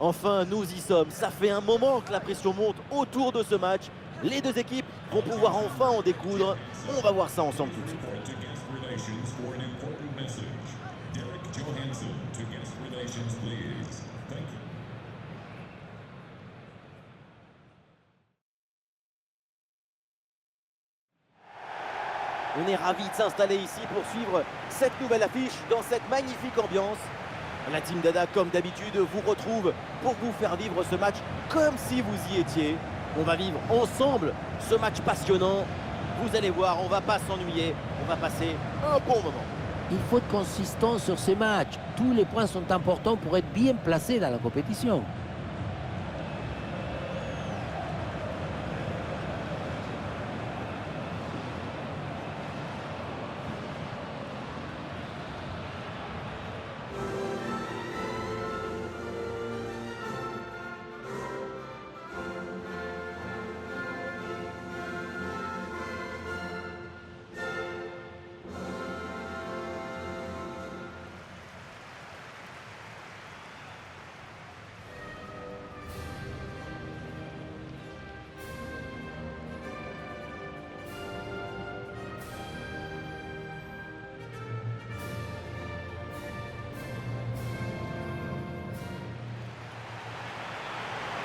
Enfin, nous y sommes. Ça fait un moment que la pression monte autour de ce match. Les deux équipes vont pouvoir enfin en découdre. On va voir ça ensemble tout de suite. On est ravis de s'installer ici pour suivre cette nouvelle affiche dans cette magnifique ambiance. La team Dada, comme d'habitude, vous retrouve pour vous faire vivre ce match comme si vous y étiez. On va vivre ensemble ce match passionnant. Vous allez voir, on ne va pas s'ennuyer. On va passer un bon moment. Il faut être consistant sur ces matchs. Tous les points sont importants pour être bien placé dans la compétition.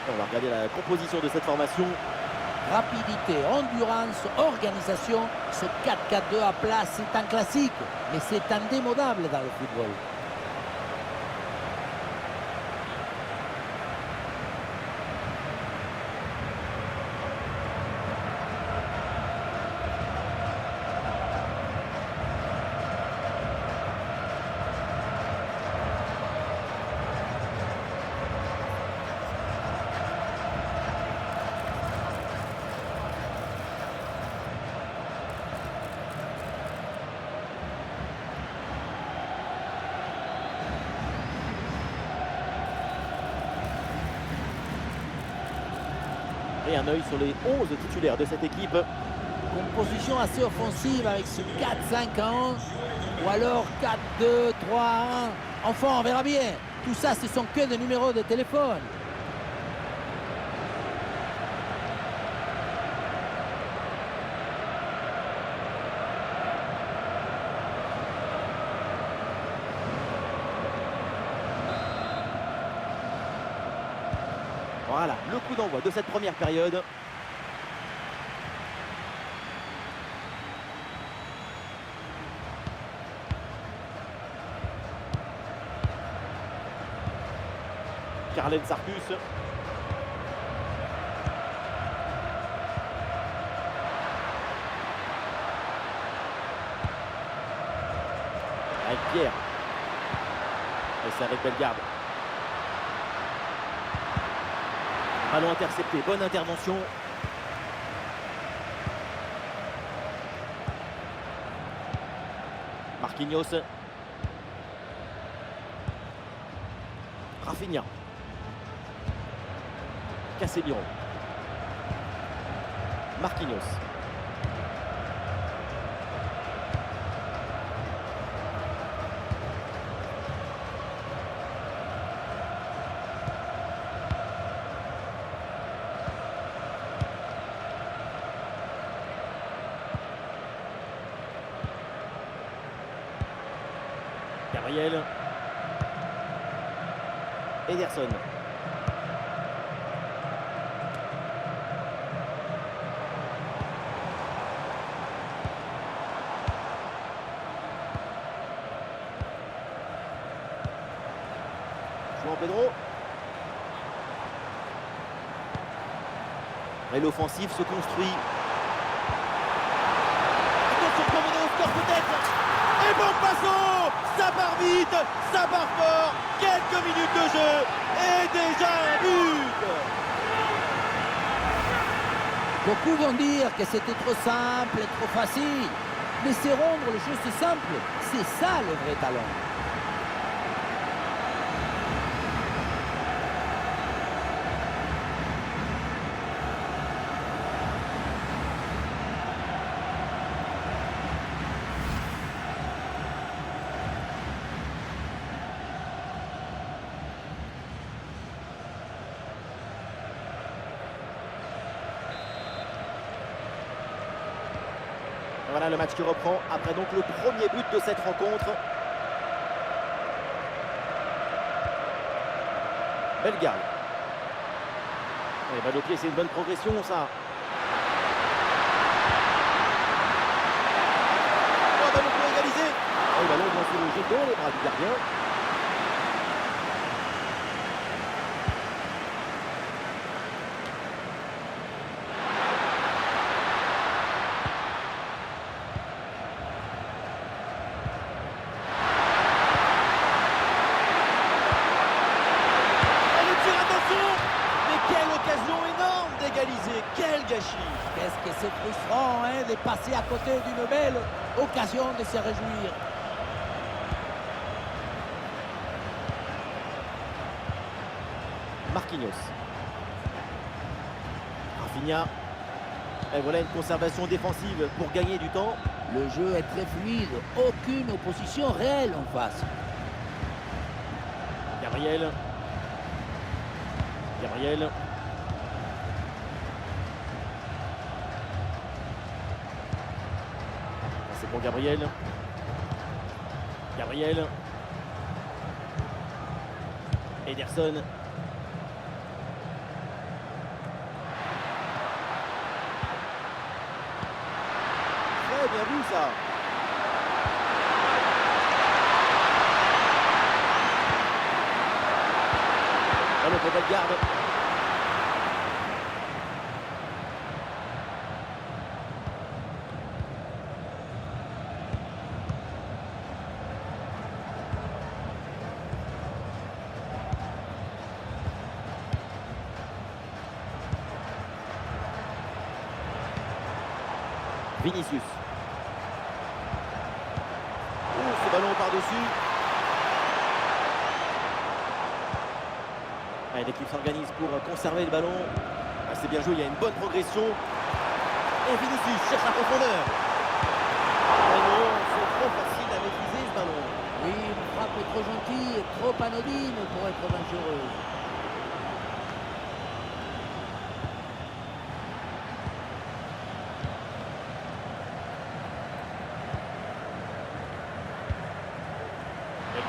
On va regarder la composition de cette formation. Rapidité, endurance, organisation, ce 4-4-2 à plat, c'est un classique, mais c'est indémodable dans le football. Et un œil sur les 11 titulaires de cette équipe. Composition assez offensive avec ce 4-5-1 ou alors 4-2-3-1. Enfin, on verra bien. Tout ça, ce sont que des numéros de téléphone. Voilà, le coup d'envoi de cette première période. Carlen Sarkus. Avec Pierre. Et c'est avec Bellegarde. Ballon intercepté, bonne intervention. Marquinhos. Rafinha. Casemiro. Marquinhos. Gabriel. Ederson. João Pedro. Et l'offensive se construit. Attention pour mener au score peut-être. Et bon passo. Ça part vite, ça part fort. Quelques minutes de jeu et déjà un but. Beaucoup vont dire que c'était trop simple et trop facile. Mais c'est rendre les choses simples. C'est ça le vrai talent. Voilà le match qui reprend après donc le premier but de cette rencontre. Bellegarde. Et balle au pied, c'est une bonne progression ça. Oh, ballon pour égaliser. Oh, le ballon vient sur le jet dans les bras du gardien. Quel gâchis! Qu'est-ce que c'est frustrant hein, de passer à côté d'une belle occasion de se réjouir. Marquinhos. Rafinha. Et voilà une conservation défensive pour gagner du temps. Le jeu est très fluide, aucune opposition réelle en face. Gabriel. Gabriel. C'est pour Gabriel. Gabriel. Ederson. Très bien vu ça. Ballon pour Bellegarde. Vinicius. Ce ballon par-dessus. L'équipe s'organise pour conserver le ballon. C'est bien joué, il y a une bonne progression. Et Vinicius cherche la profondeur. Mais non, c'est trop facile à maîtriser ce ballon. Oui, une frappe trop gentille, trop anodine pour être dangereuse.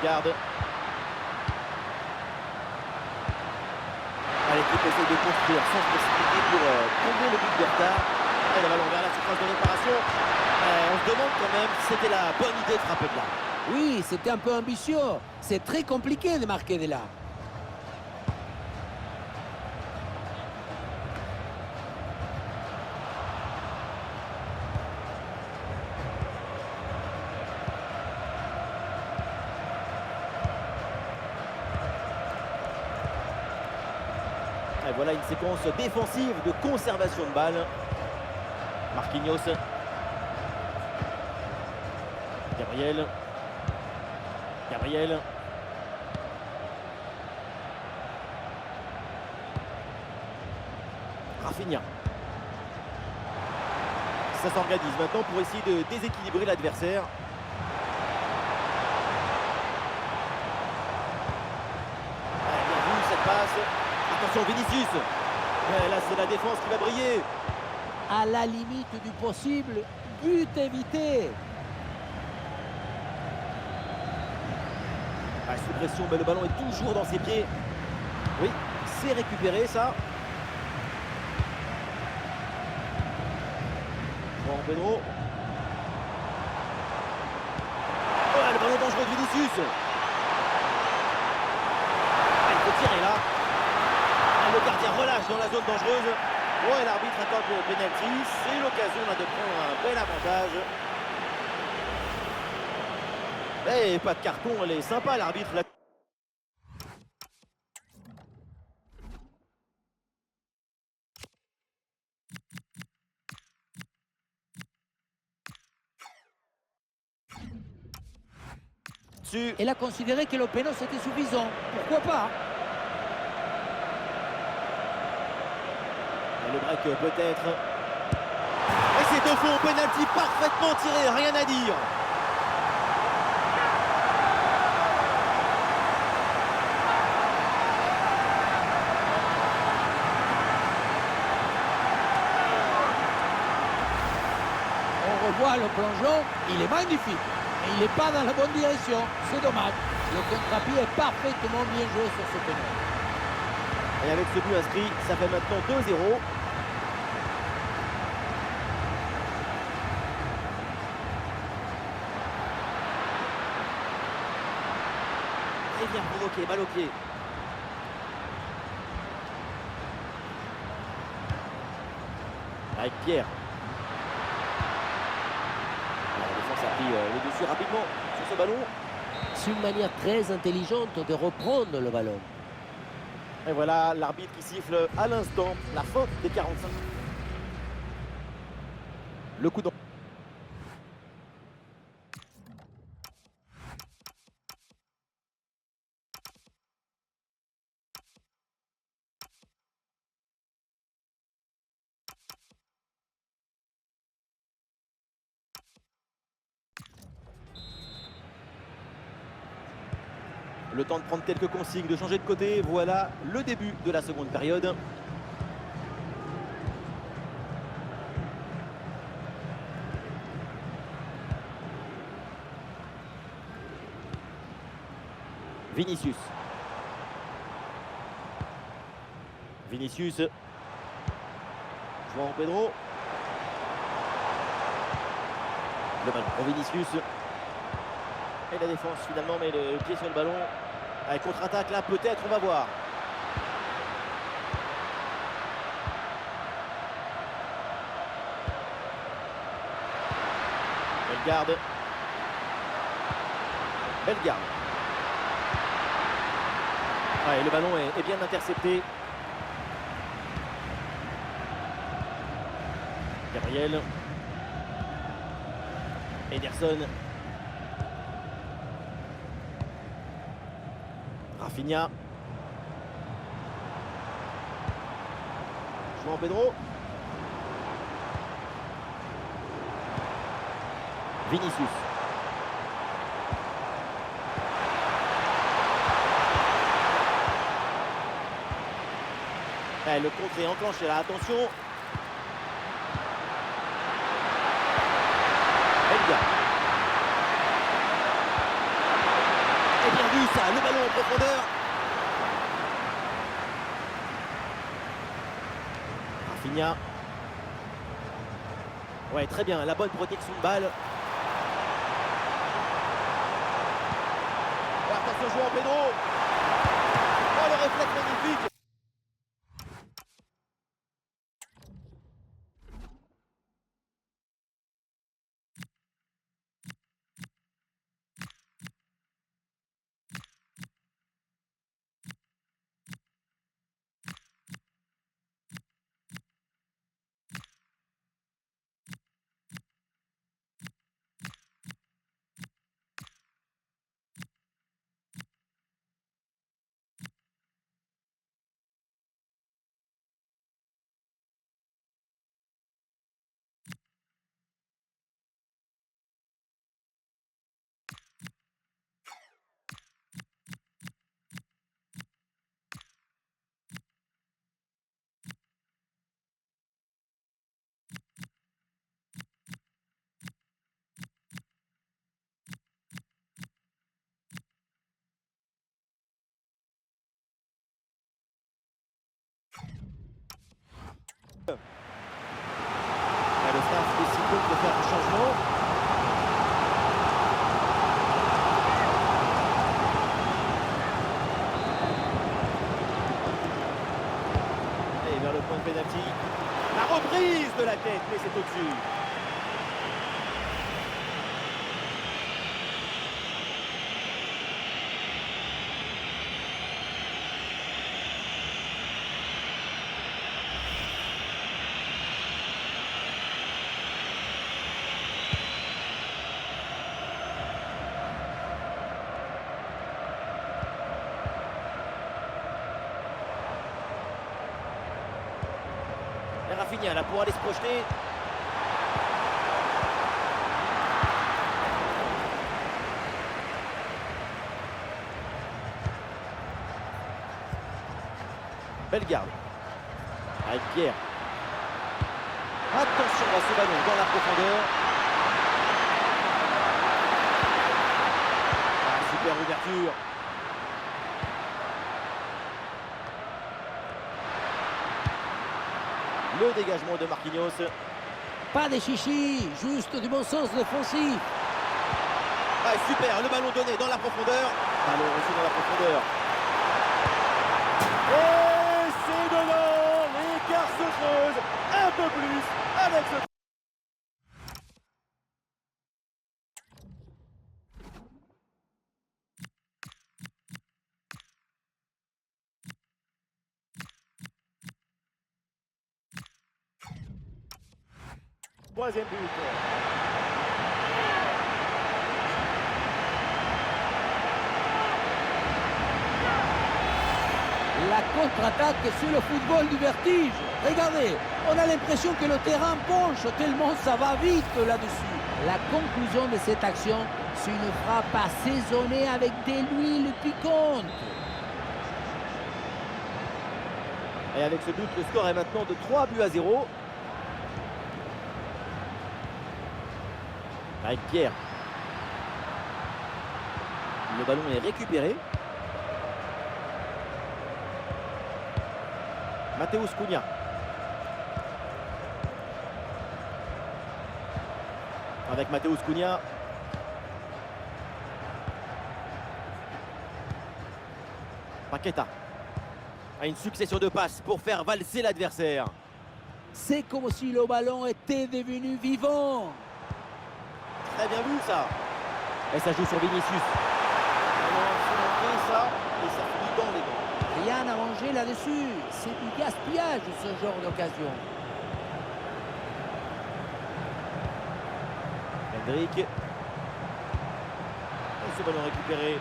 Garde. L'équipe essaie de construire sans se précipiter pour combler le but de retard. Et le ballon vers la surface de réparation. On se demande quand même si c'était la bonne idée de frapper de là. Oui, c'était un peu ambitieux. C'est très compliqué de marquer de là. Et voilà une séquence défensive de conservation de balle. Marquinhos. Gabriel. Gabriel. Rafinha. Ça s'organise maintenant pour essayer de déséquilibrer l'adversaire. Bien vu cette passe. Attention Vinicius. Là c'est la défense qui va briller. À la limite du possible, but évité. Sous pression, mais le ballon est toujours dans ses pieds. Oui, c'est récupéré ça. Juan Pedro. Oh, le ballon dangereux de Vinicius. Il faut tirer là. Le gardien relâche dans la zone dangereuse. Ouais, l'arbitre attend le pénalty. C'est l'occasion là de prendre un bel avantage. Et pas de carton, elle est sympa l'arbitre. Elle a considéré que le péno c'était suffisant. Pourquoi pas? Et le break peut-être. Et c'est au fond, penalty parfaitement tiré, rien à dire. On revoit le plongeon, il est magnifique. Mais il n'est pas dans la bonne direction. C'est dommage. Le contre-pied est parfaitement bien joué sur ce pénal. Et avec ce but inscrit, ça fait maintenant 2-0. Et bien provoqué, balle au pied. Avec Pierre. La défense a pris le dessus rapidement sur ce ballon. C'est une manière très intelligente de reprendre le ballon. Et voilà l'arbitre qui siffle à l'instant la fin des 45. Le coup d'envoi. Le temps de prendre quelques consignes, de changer de côté. Voilà le début de la seconde période. Vinicius. Vinicius. João Pedro. Le ballon pour Vinicius. Et la défense finalement met le pied sur le ballon. Avec contre-attaque là, peut-être, on va voir. Bellegarde. Bellegarde. Ouais, le ballon est bien intercepté. Gabriel. Ederson. Rafinha. João Pedro. Vinicius. Ouais, le contre est enclenché là, attention. Bellegarde. Et bien vu ça, le ballon en profondeur. Rafinha. Ouais, très bien, la bonne protection de balle. Oh, attention, João Pedro. Oh, le réflexe magnifique. Et le staff décide donc de faire un changement. Et vers le point de pénalty. La reprise de la tête, mais c'est au-dessus. Et Rafinha là pour aller se projeter. Bellegarde. Avec Pierre. Attention à ce ballon dans la profondeur. super ouverture. Le dégagement de Marquinhos. Pas des chichis, juste du bon sens défensif. Ah, super, le ballon donné dans la profondeur. Ballon reçu dans la profondeur. Et c'est dedans. L'écart se creuse un peu plus avec ce... Troisième but. La contre-attaque sur le football du vertige. Regardez, on a l'impression que le terrain penche tellement ça va vite là-dessus. La conclusion de cette action, c'est une frappe assaisonnée avec de l'huile piquante. Et avec ce but, le score est maintenant de 3-0. Avec Pierre. Le ballon est récupéré. Matheus Cunha. Avec Matheus Cunha. Paqueta. A une succession de passes pour faire valser l'adversaire. C'est comme si le ballon était devenu vivant. Très bien vu ça. Et ça joue sur Vinicius. Alors, c'est rentré, ça, et ça finit dans les gants. Rien à manger là-dessus. C'est du gaspillage ce genre d'occasion. Hendrick. Et ce ballon récupéré.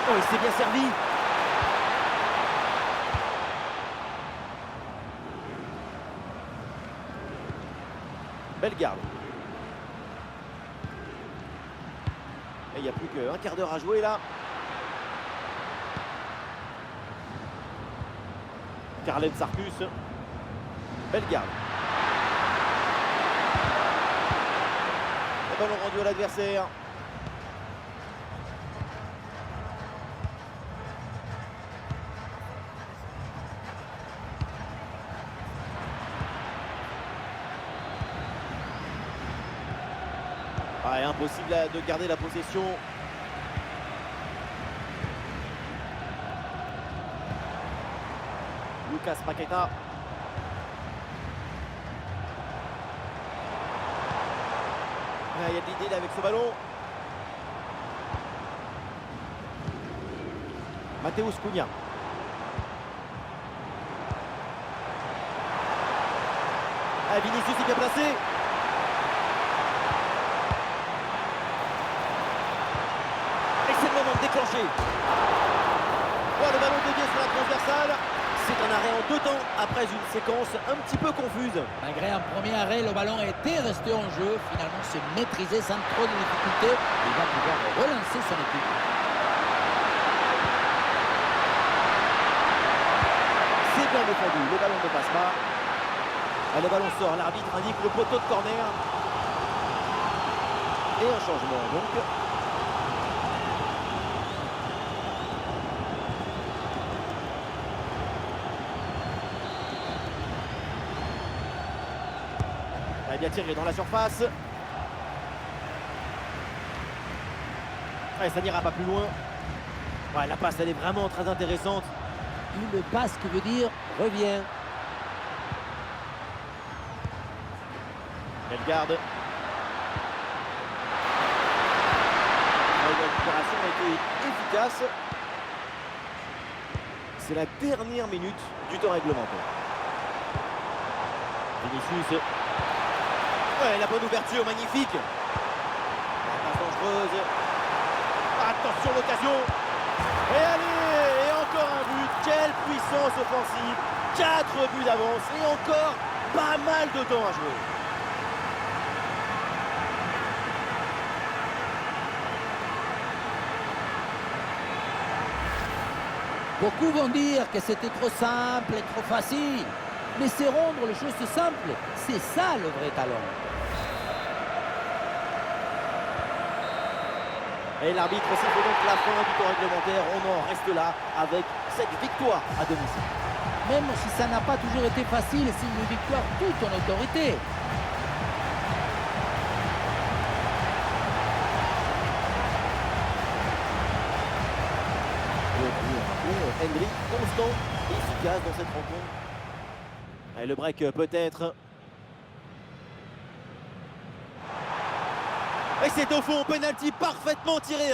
Oh, il s'est bien servi. Bellegarde. Et il n'y a plus qu'un quart d'heure à jouer là. Carlen Sarkus. Bellegarde. Le ballon rendu à l'adversaire. Ah, et impossible de garder la possession. Lucas Paqueta. Ah, il y a de l'idée là avec ce ballon. Matheus Cunha. Ah, Vinicius est bien placé. Déclenché. Oh, le ballon dévié sur la transversale. C'est un arrêt en 2 temps après une séquence un petit peu confuse. Malgré un premier arrêt, le ballon était resté en jeu. Finalement, se maîtriser sans trop de difficultés. Il va pouvoir relancer son équipe. C'est bien défendu. Le ballon ne passe pas. Ah, le ballon sort. L'arbitre indique le poteau de corner. Et un changement donc. Il a bien tiré dans la surface. Ouais, ça n'ira pas plus loin. Ouais, la passe, elle est vraiment très intéressante. Une passe qui veut dire revient. Bellegarde. La récupération a été efficace. C'est la dernière minute du temps réglementaire. Vinicius. Ouais, la bonne ouverture, magnifique. La passe dangereuse. Attention l'occasion. Et allez, et encore un but. Quelle puissance offensive. 4 buts d'avance et encore pas mal de temps à jouer. Beaucoup vont dire que c'était trop simple et trop facile. Mais c'est rendre les choses simples. C'est ça le vrai talent. Et l'arbitre siffle donc la fin du temps réglementaire. On en reste là avec cette victoire à domicile. Même si ça n'a pas toujours été facile, c'est une victoire toute en autorité. Hendrik, constant, efficace dans cette rencontre. Et le break peut-être. Et c'est au fond, penalty parfaitement tiré.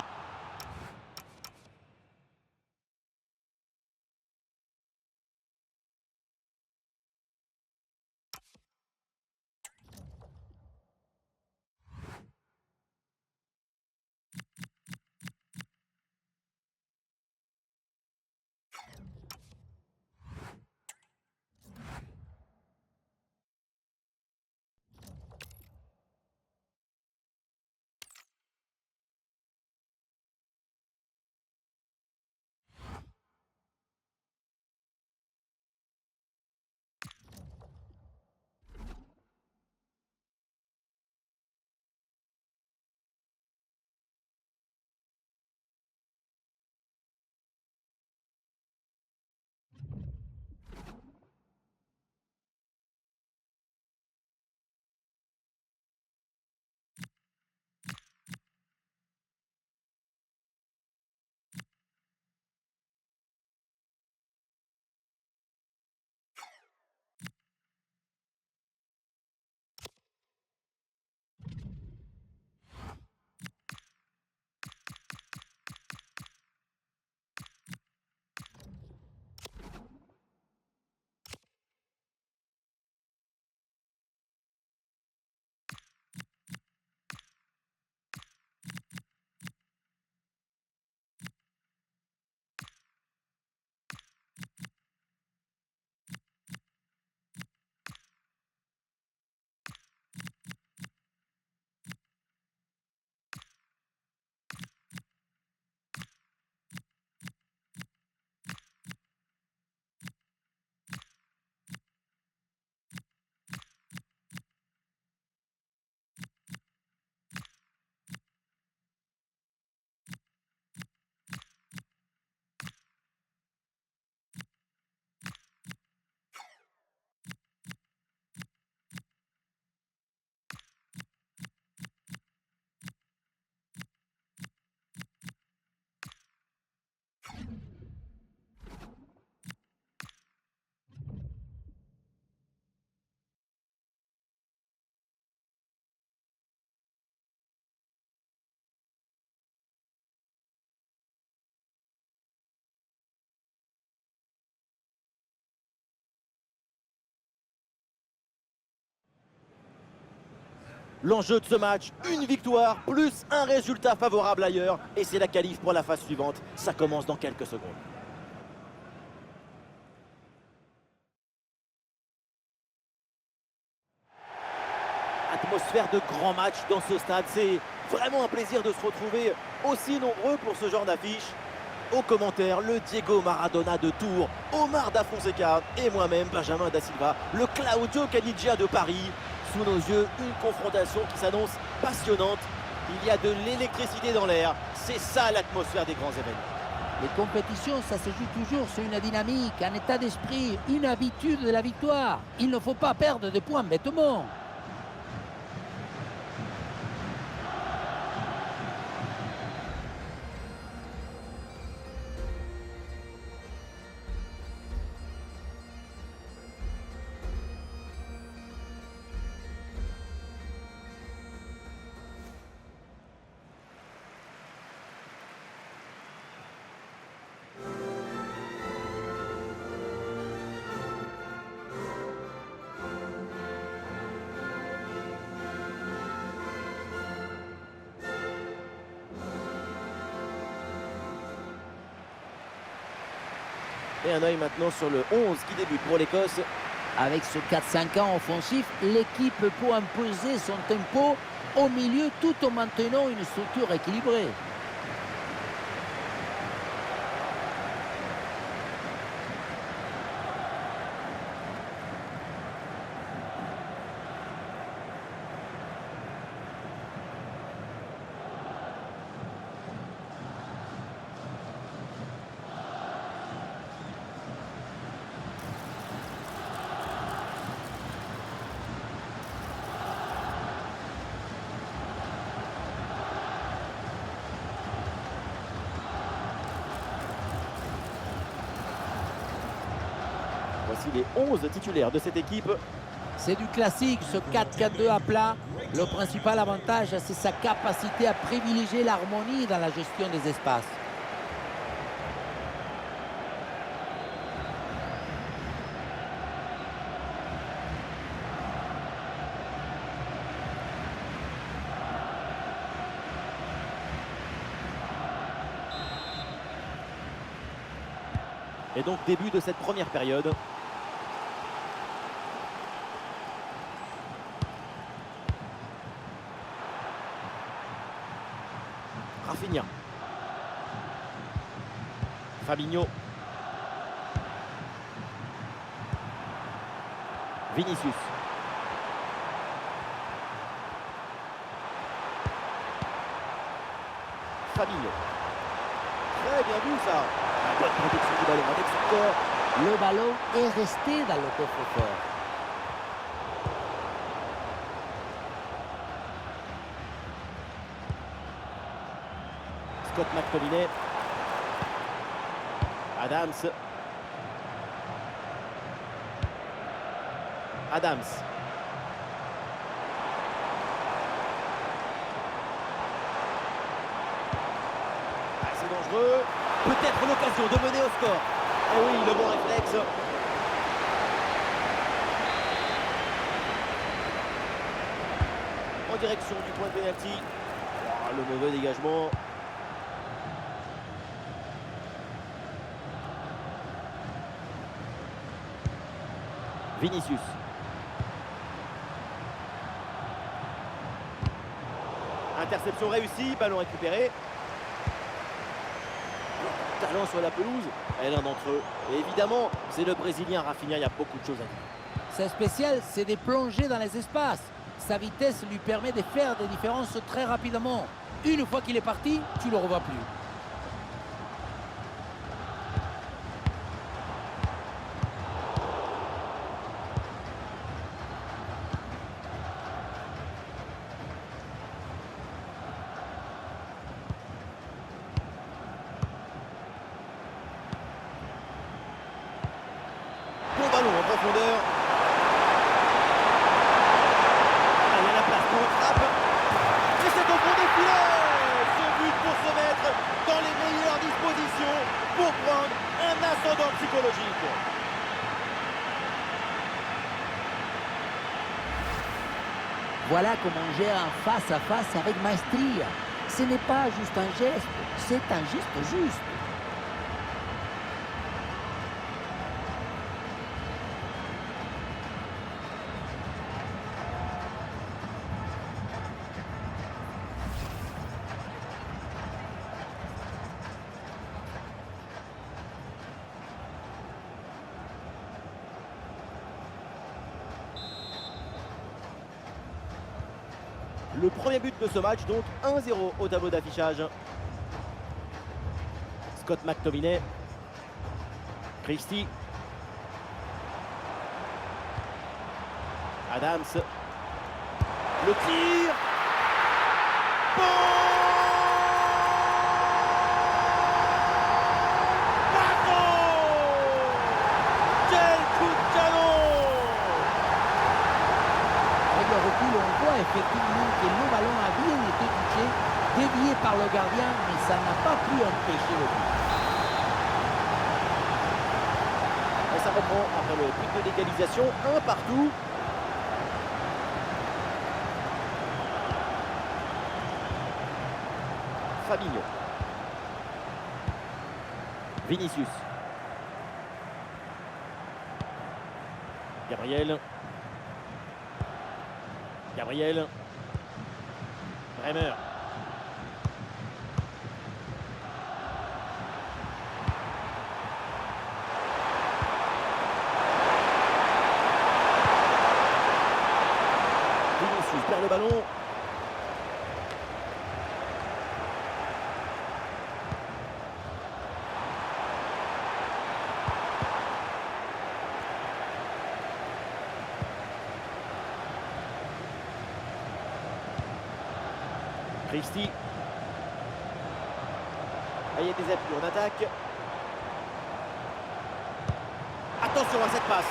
L'enjeu de ce match, une victoire plus un résultat favorable ailleurs. Et c'est la qualif pour la phase suivante. Ça commence dans quelques secondes. Atmosphère de grand match dans ce stade. C'est vraiment un plaisir de se retrouver aussi nombreux pour ce genre d'affiche. Aux commentaires, le Diego Maradona de Tours, Omar Da Fonseca et moi-même, Benjamin Da Silva, le Claudio Caniggia de Paris. Sous nos yeux, une confrontation qui s'annonce passionnante. Il y a de l'électricité dans l'air. C'est ça l'atmosphère des grands événements. Les compétitions, ça se joue toujours sur une dynamique, un état d'esprit, une habitude de la victoire. Il ne faut pas perdre de points bêtement. Et un œil maintenant sur le 11 qui débute pour l'Écosse. Avec ce 4-5-1 offensif, l'équipe peut imposer son tempo au milieu tout en maintenant une structure équilibrée. Voici les 11 titulaires de cette équipe. C'est du classique, ce 4-4-2 à plat. Le principal avantage, c'est sa capacité à privilégier l'harmonie dans la gestion des espaces. Et donc début de cette première période. Rafinha. Fabinho. Vinicius. Fabinho. Très bien vu ça. La bonne protection du ballon avec son corps. Le ballon est resté dans le coffre-fort. Scott McTominay. Adams. Adams. Ah, c'est dangereux. Peut-être l'occasion de mener au score. Eh oui, le bon réflexe. En direction du point de pénalty. Oh, le mauvais dégagement. Vinicius. Interception réussie, ballon récupéré. Talent sur la pelouse, et l'un d'entre eux. Et évidemment, c'est le Brésilien Rafinha, il y a beaucoup de choses à dire. C'est spécial, c'est des plongées dans les espaces. Sa vitesse lui permet de faire des différences très rapidement. Une fois qu'il est parti, tu ne le revois plus. Ballon en profondeur. Il y a la place pour une frappe. Et c'est au fond des filets. Ce but pour se mettre dans les meilleures dispositions pour prendre un ascendant psychologique. Voilà comment on gère un face-à-face avec maestria. Ce n'est pas juste un geste, c'est un geste juste. Le premier but de ce match, donc 1-0 au tableau d'affichage. Scott McTominay. Christie. Adams. Le tir. Bon. Bravo. Quel coup de canon. Avec le recul, on voit effectivement que le ballon a bien été touché, dévié par le gardien, mais ça n'a pas pu empêcher le but. Et ça reprend après le but de l'égalisation, 1 partout. Fabinho. Vinicius. Gabriel. Gabriel. Bremer. Vinicius perd le ballon. Christie. Ah, il y a des appuis en attaque. Attention. Attention à cette passe.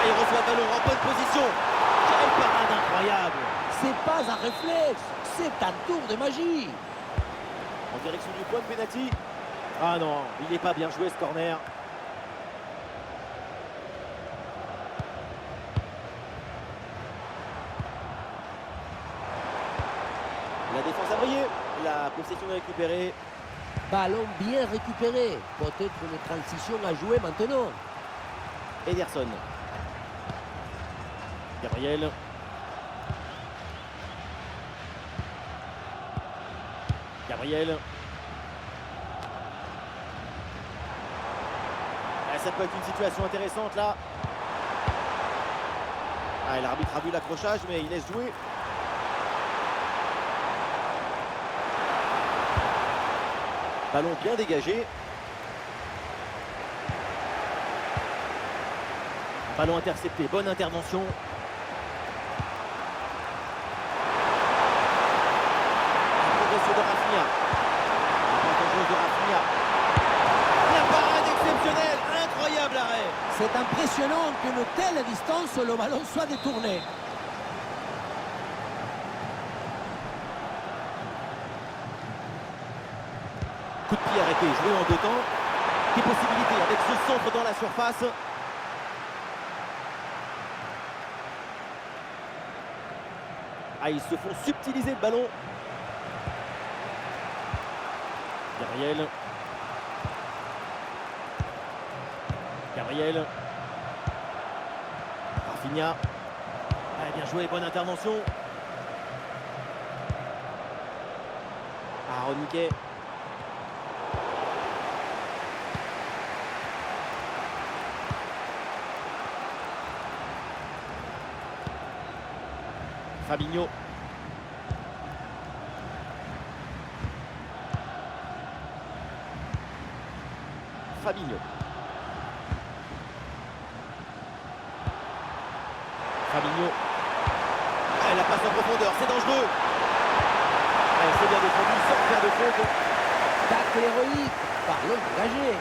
Et il reçoit le ballon en bonne position. Quelle parade incroyable. C'est pas un réflexe, c'est un tour de magie. En direction du point de pénalty. Ah non, il n'est pas bien joué ce corner. La défense a brillé. La possession est récupérée. Ballon bien récupéré. Peut-être une transition à jouer maintenant. Ederson. Gabriel. Gabriel. Ah, ça peut être une situation intéressante là. Ah, l'arbitre a vu l'accrochage, mais il laisse jouer. Ballon bien dégagé. Ballon intercepté, bonne intervention. La progression de Rafinha. La progression de Rafinha. La parade exceptionnelle, incroyable arrêt. C'est impressionnant qu'une telle distance, le ballon soit détourné. Coup de pied arrêté, joué en deux temps. Des possibilités avec ce centre dans la surface. Ah, ils se font subtiliser le ballon. Gabriel. Gabriel. Rafinha. Ah, bien joué, bonne intervention. Aaron Niquet. Fabinho. Fabinho. Fabinho. Ah, la passe en profondeur, c'est dangereux. Ah, c'est bien défendu, sans faire de faute. Tacle héroïque, ballon dégagé.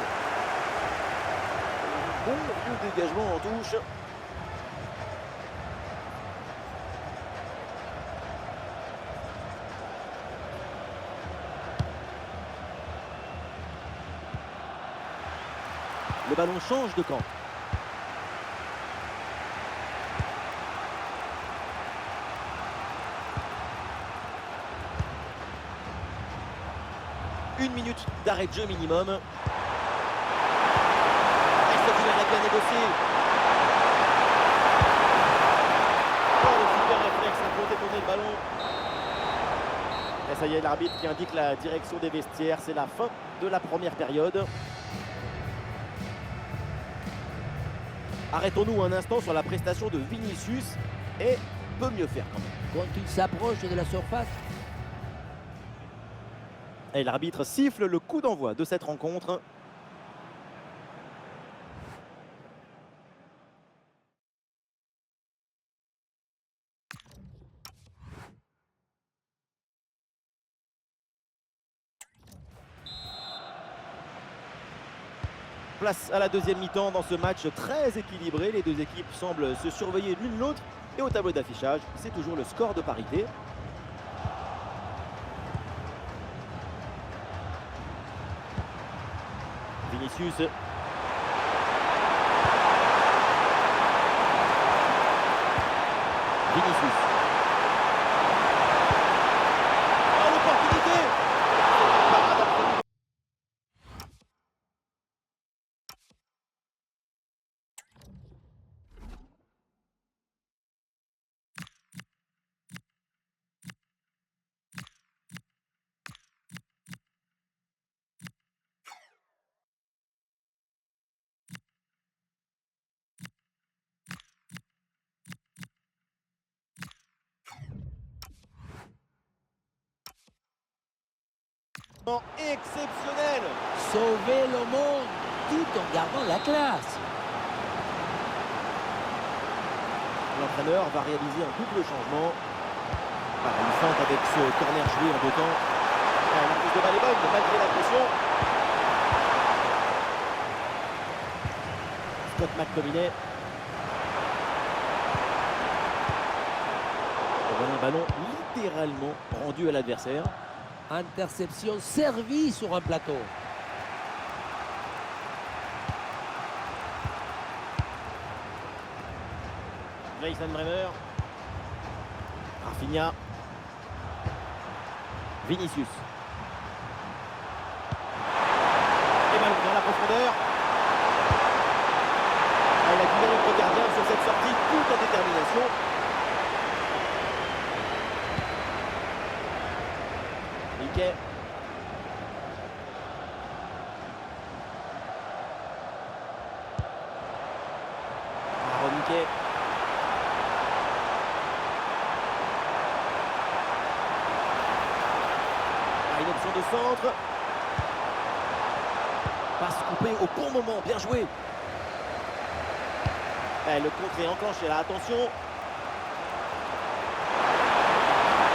Bon vieux dégagement en touche. Le ballon change de camp. Une minute d'arrêt de jeu minimum. Et cette a bien négocié. Oh, le super réflexe pour détourner le ballon. Et ça y est, l'arbitre qui indique la direction des vestiaires. C'est la fin de la première période. Arrêtons-nous un instant sur la prestation de Vinicius et peut mieux faire quand même. Quand il s'approche de la surface, Et l'arbitre siffle le coup d'envoi de cette rencontre. Place à la deuxième mi-temps dans ce match très équilibré. Les deux équipes semblent se surveiller l'une l'autre. Et au tableau d'affichage, c'est toujours le score de parité. Vinicius. Vinicius. Oh, l'opportunité! Parade absolue. Exceptionnel! Sauver le monde tout en gardant la classe. L'entraîneur va réaliser un double changement. Voilà, une feinte avec ce corner joué en deux temps. La prise de balle est bonne, malgré la pression. Scott McTominay. Et voilà un ballon littéralement rendu à l'adversaire. Interception servie sur un plateau. Grayson Bremer. Rafinha. Vinicius. Et ballon dans la profondeur. Ah, il a guidé notre gardien sur cette sortie tout en détermination. Miquet. Aaron Miquet. Ah, une option de centre. Passe coupée au bon moment, bien joué. Eh, le contre est enclenché là, attention.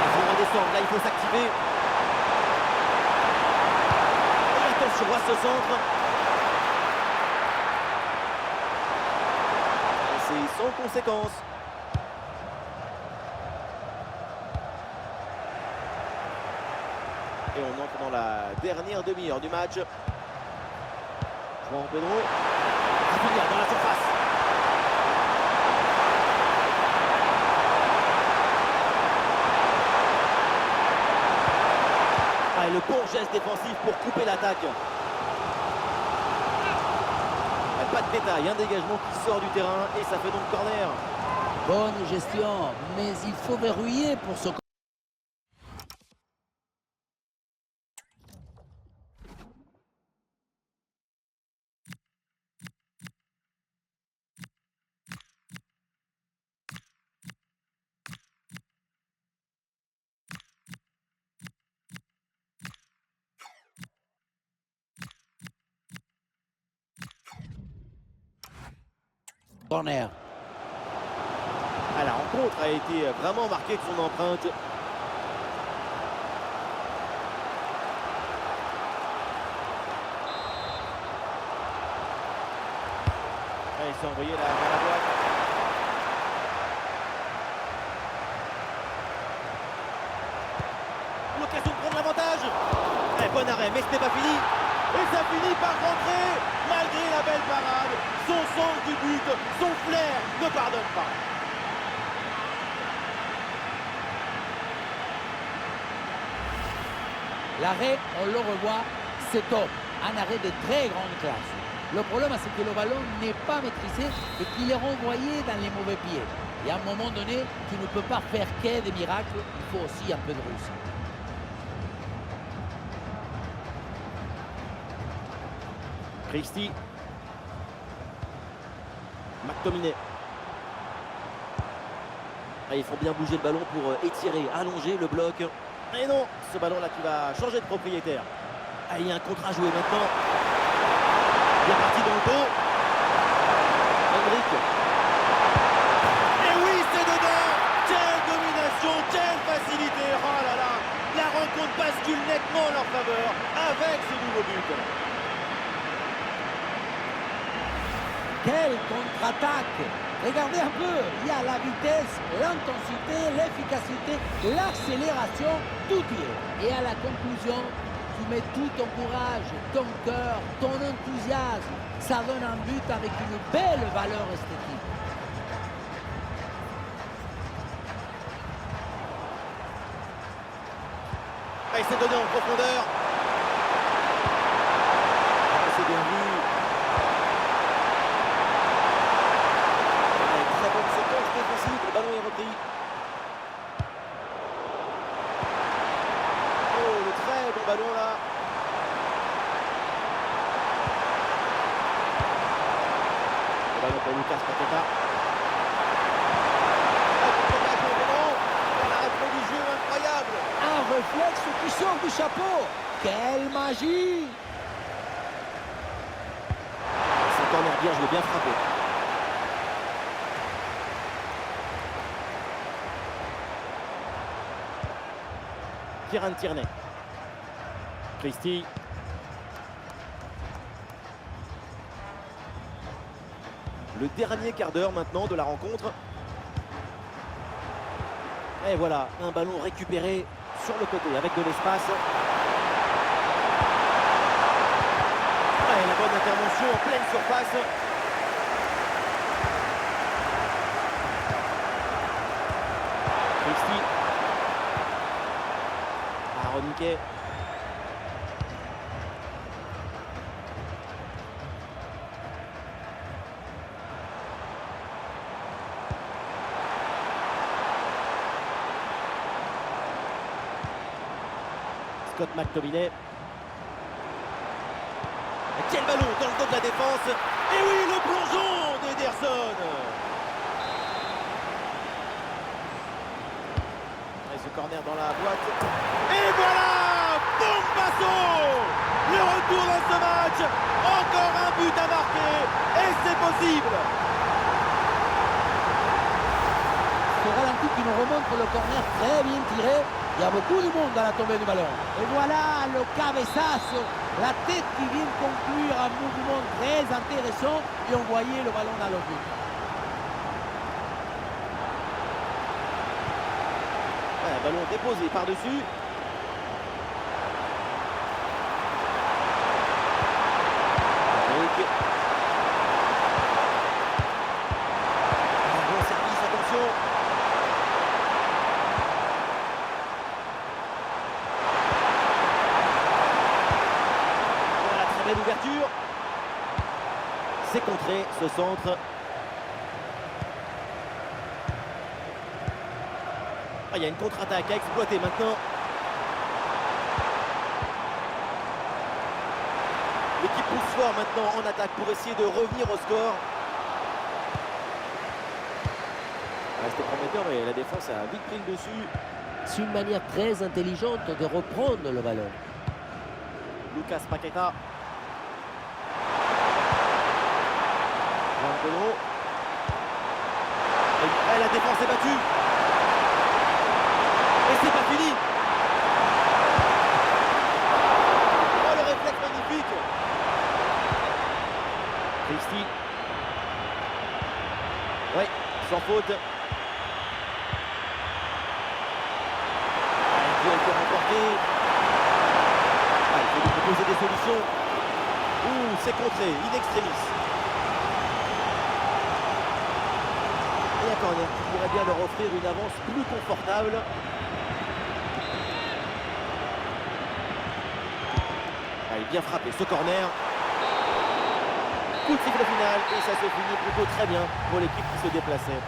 Il faut redescendre, là il faut s'activer. Et attention à ce centre. Et c'est sans conséquence. Et on entre dans la dernière demi-heure du match. Juan Pedro. Rafinha dans la surface. Ah, et le bon geste défensif pour couper l'attaque. Pas de détail, un dégagement qui sort du terrain et ça fait donc corner. Bonne gestion, mais il faut verrouiller pour ce... corner. Ah, la rencontre a été vraiment marquée de son empreinte. Ah, il s'est envoyé dans la boîte. L'occasion de prendre l'avantage. Eh, bon arrêt, mais ce n'est pas fini. Et ça finit par rentrer. Malgré la belle parade, son sens du but, son flair ne pardonne pas. L'arrêt, on le revoit, c'est top. Un arrêt de très grande classe. Le problème, c'est que le ballon n'est pas maîtrisé et qu'il est renvoyé dans les mauvais pieds. Et à un moment donné, tu ne peux pas faire que des miracles, il faut aussi un peu de réussite. Christie. McTominay. Ah, il faut bien bouger le ballon pour étirer, allonger le bloc. Et non, ce ballon-là qui va changer de propriétaire. Ah, il y a un contre à jouer maintenant. Bien parti dans le dos. Henrik. Et oui, c'est dedans. Quelle domination, quelle facilité. Oh là là, la rencontre bascule nettement en leur faveur avec ce nouveau but. Quelle contre-attaque! Regardez un peu, il y a la vitesse, l'intensité, l'efficacité, l'accélération, tout y est. Et à la conclusion, tu mets tout ton courage, ton cœur, ton enthousiasme. Ça donne un but avec une belle valeur esthétique. Ah, il s'est donné en profondeur. Ah, c'est bien vu. Très bonne séquence défensive, le ballon est repris. Oh, le très bon ballon là. Le ballon pour Lucas Paqueta. L'arrêt du jeu incroyable. Un réflexe qui sort du chapeau. Quelle magie! C'est corner bien joué, bien frappé. Kieran Tierney. Christie. Le dernier quart d'heure maintenant de la rencontre. Et voilà, un ballon récupéré sur le côté avec de l'espace. Ouais, la bonne intervention en pleine surface. Christie. Aaron Miquet. Scott McTominay. Quel ballon dans le dos de la défense. Et oui, le plongeon d'Ederson. Et ce corner dans la boîte. Et voilà, Bombasso. Le retour dans ce match. Encore un but à marquer. Et c'est possible. Ce ralenti qui nous remonte le corner très bien tiré. Il y a beaucoup de monde à la tombée du ballon. Et voilà le cabezazo, la tête qui vient conclure un mouvement très intéressant et on voyait le ballon dans le but. Ouais, ballon déposé par-dessus. Bon service, attention. Belle ouverture. C'est contré ce centre. Ah, il y a une contre-attaque à exploiter maintenant. L'équipe pousse fort maintenant en attaque pour essayer de revenir au score. Ah, c'était prometteur, mais la défense a vite pris le dessus. C'est une manière très intelligente de reprendre le ballon. Lucas Paqueta. Et la défense est battue. Et c'est pas fini. Oh, le réflexe magnifique. Christie. Oui, sans faute. Il peut être remporté. Il faut lui proposer des solutions. Ouh, c'est contré, in extremis. Et un corner qui pourrait bien leur offrir une avance plus confortable. Allez, bien frappé ce corner. Coup de sifflet final et ça se finit plutôt très bien pour l'équipe qui se déplaçait.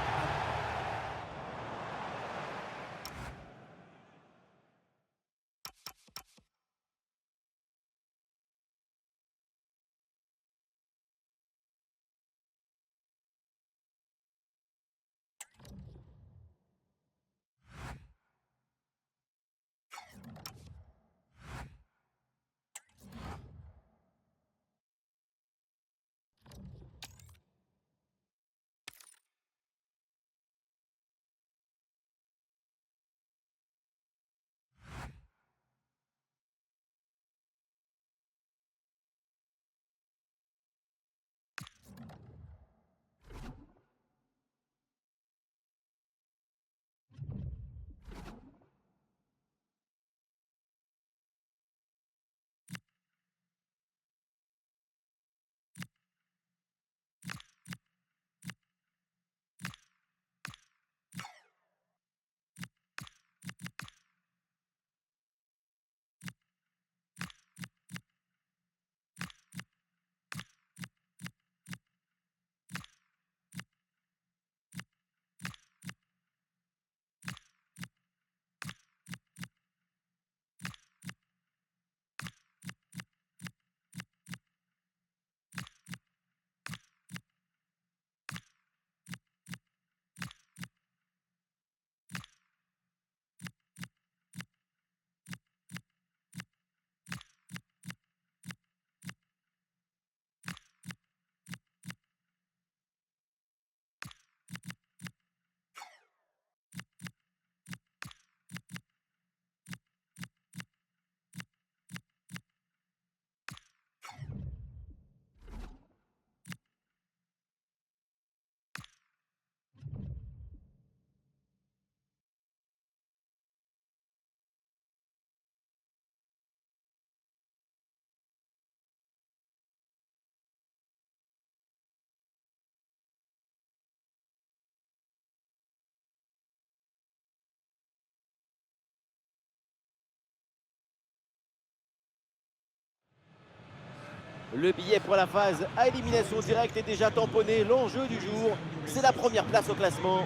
Le billet pour la phase à élimination directe est déjà tamponné. L'enjeu du jour, c'est la première place au classement.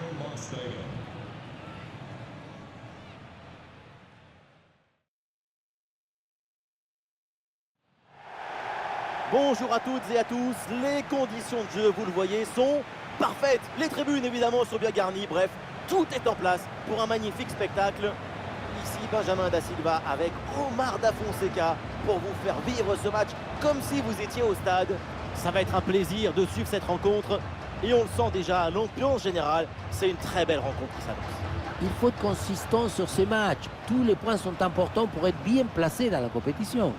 Bonjour à toutes et à tous. Les conditions de jeu, vous le voyez, sont parfaites. Les tribunes, évidemment, sont bien garnies. Bref, tout est en place pour un magnifique spectacle. Ici, Benjamin Da Silva avec Omar Da Fonseca pour vous faire vivre ce match comme si vous étiez au stade. Ça va être un plaisir de suivre cette rencontre. Et on le sent déjà, l'ambiance générale, c'est une très belle rencontre qui s'annonce. Il faut être consistant sur ces matchs. Tous les points sont importants pour être bien placé dans la compétition.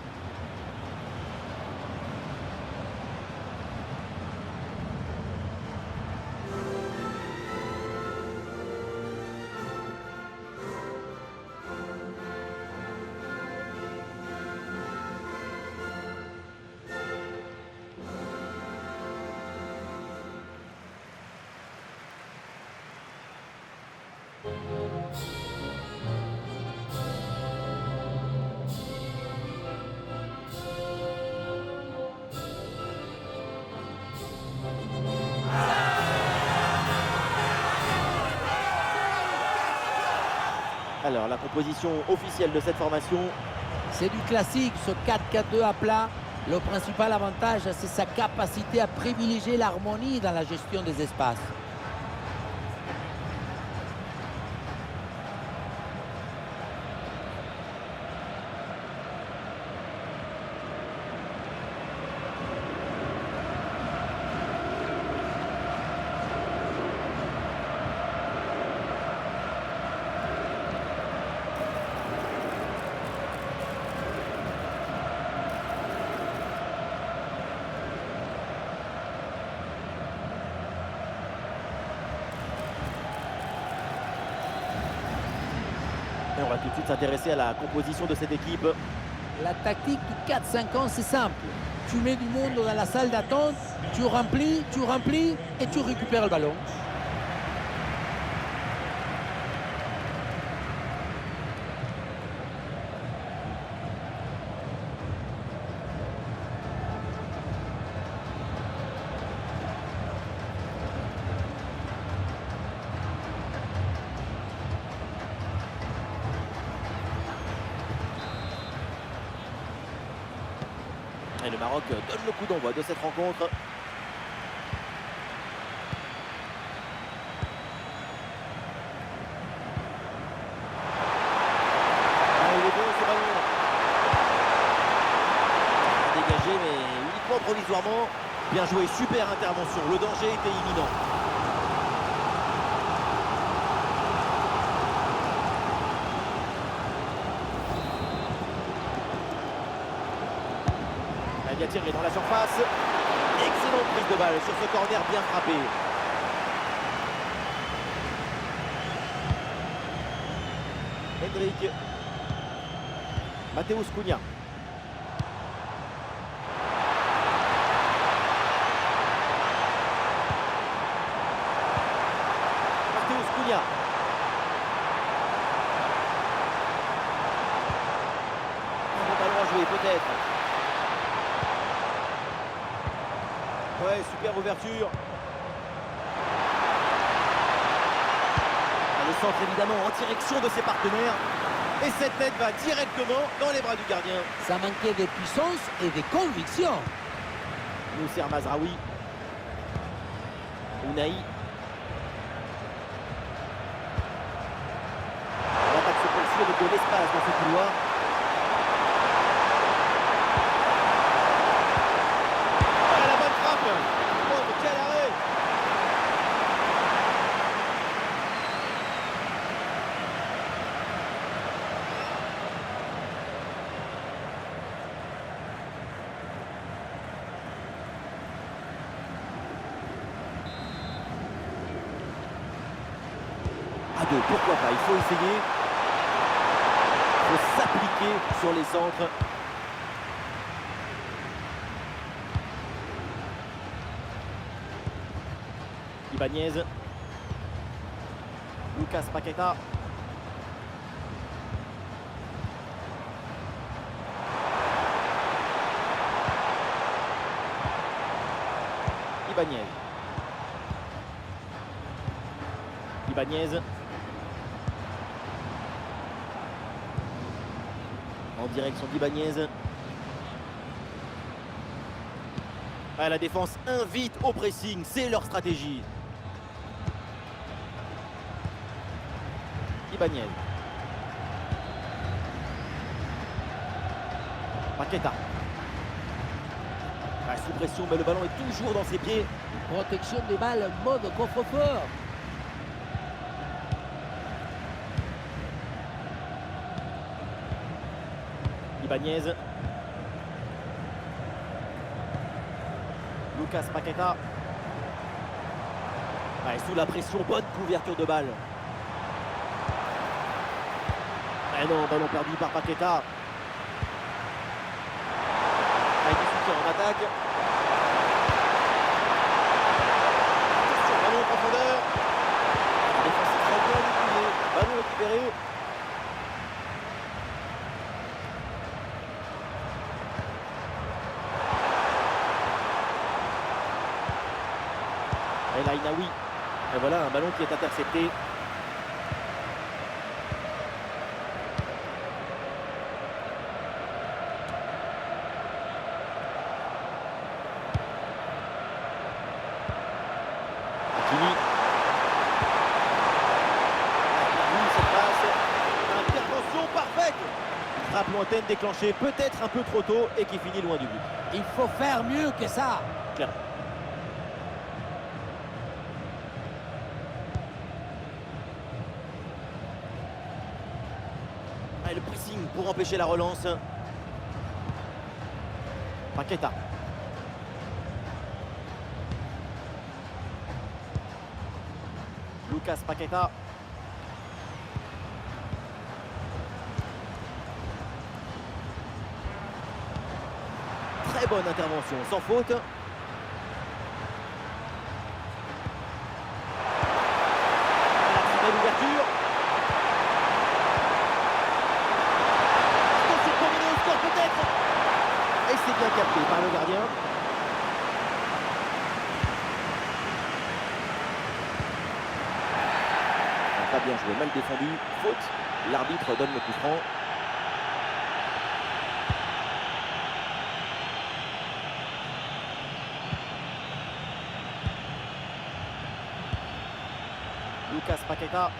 Alors, la composition officielle de cette formation. C'est du classique, ce 4-4-2 à plat. Le principal avantage, c'est sa capacité à privilégier l'harmonie dans la gestion des espaces. Et on va tout de suite s'intéresser à la composition de cette équipe. La tactique du 4-5-1, c'est simple. Tu mets du monde dans la salle d'attente, tu remplis et tu récupères le ballon. Et le Maroc donne le coup d'envoi de cette rencontre. Ah, il est bon ce ballon. Dégagé mais uniquement provisoirement. Bien joué, super intervention. Le danger était imminent. Il a tiré dans la surface. Excellente prise de balle sur ce corner bien frappé. Hendrik. Matheus Cunha. Matheus Cunha. Un bon ballon à jouer peut-être. Ouais, super ouverture. Le centre évidemment en direction de ses partenaires. Et cette tête va directement dans les bras du gardien. Ça manquait de puissance et de conviction. Noussair Mazraoui. Ounahi. L'attaque se poursuit avec de l'espace dans ce couloir. À deux, pourquoi pas, il faut essayer. Il faut s'appliquer sur les centres. Ibanez. Lucas Paqueta. Ibanez. Ibanez. En direction d'Ibanez. Ah, la défense invite au pressing, c'est leur stratégie. Ibanez. Paqueta. Ah, sous pression, mais le ballon est toujours dans ses pieds. Protection des balles, mode coffre-fort. Ibanez. Lucas Paqueta. Ah, sous la pression, bonne couverture de balle. Ah non, ballon perdu par Paqueta. Avec du soutien en attaque. Attention, ballon en profondeur. La défense est très bien appuyée. Ballon récupéré. El Ainaoui. Et voilà un ballon qui est intercepté. Hakimi. Oui, cette passe. Intervention parfaite. Une frappe lointaine déclenchée peut-être un peu trop tôt et qui finit loin du but. Il faut faire mieux que ça. Clairement. Ah, le pressing pour empêcher la relance. Paqueta. Lucas Paqueta. Très bonne intervention, sans faute. La très belle ouverture. Attention, combiné au score peut-être. Et c'est bien capté par le gardien. Pas bien joué, mal défendu, faute. L'arbitre donne le coup franc. Lucas Paqueta.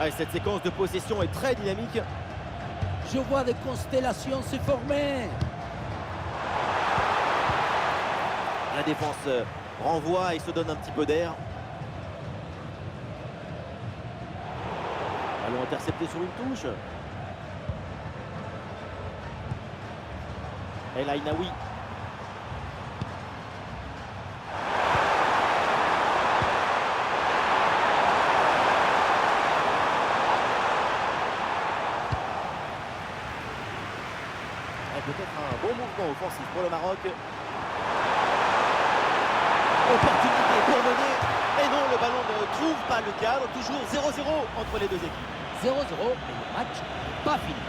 Ah, cette séquence de possession est très dynamique. Je vois des constellations se former. La défense renvoie et se donne un petit peu d'air. Ballon intercepté sur une touche. El Ainaoui. Peut-être un bon mouvement offensif pour le Maroc. Opportunité pour mener. Et non, le ballon ne trouve pas le cadre. Toujours 0-0 entre les deux équipes. 0-0, mais le match n'est pas fini.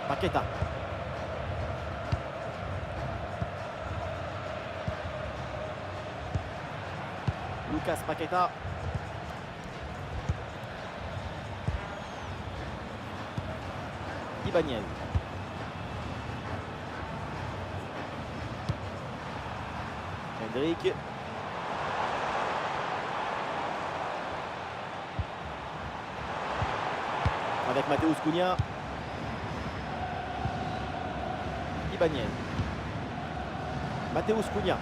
Paqueta. Lucas Paqueta. Ibanez. Hendrik. Avec Matheus Cunha. Ibanez. Matheus Cunha.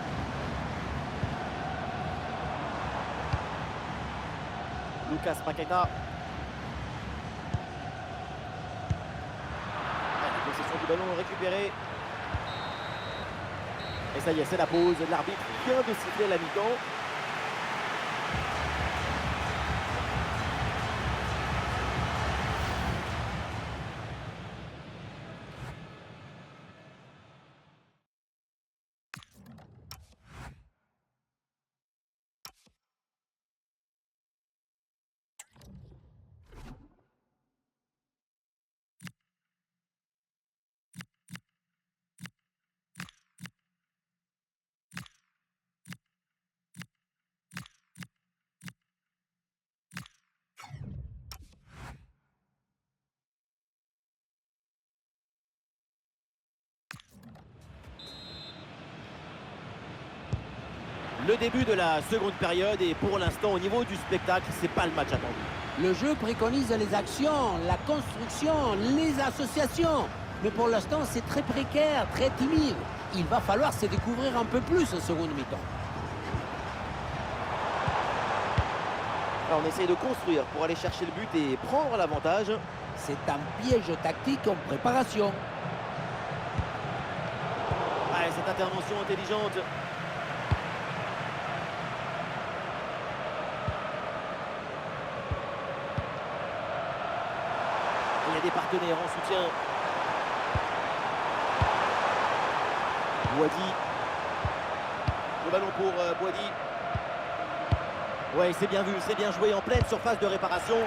Lucas Paqueta. La possession du ballon récupérée. Et ça y est, c'est la pause. L'arbitre vient de siffler la mi-temps. Le début de la seconde période et pour l'instant au niveau du spectacle, c'est pas le match attendu. Le jeu préconise les actions, la construction, les associations. Mais pour l'instant, c'est très précaire, très timide. Il va falloir se découvrir un peu plus en seconde mi-temps. Alors, on essaye de construire pour aller chercher le but et prendre l'avantage. C'est un piège tactique en préparation. Ouais, cette intervention intelligente. Il y a des partenaires en soutien. Boadi. Le ballon pour Boadi. Ouais, c'est bien vu, c'est bien joué en pleine surface de réparation.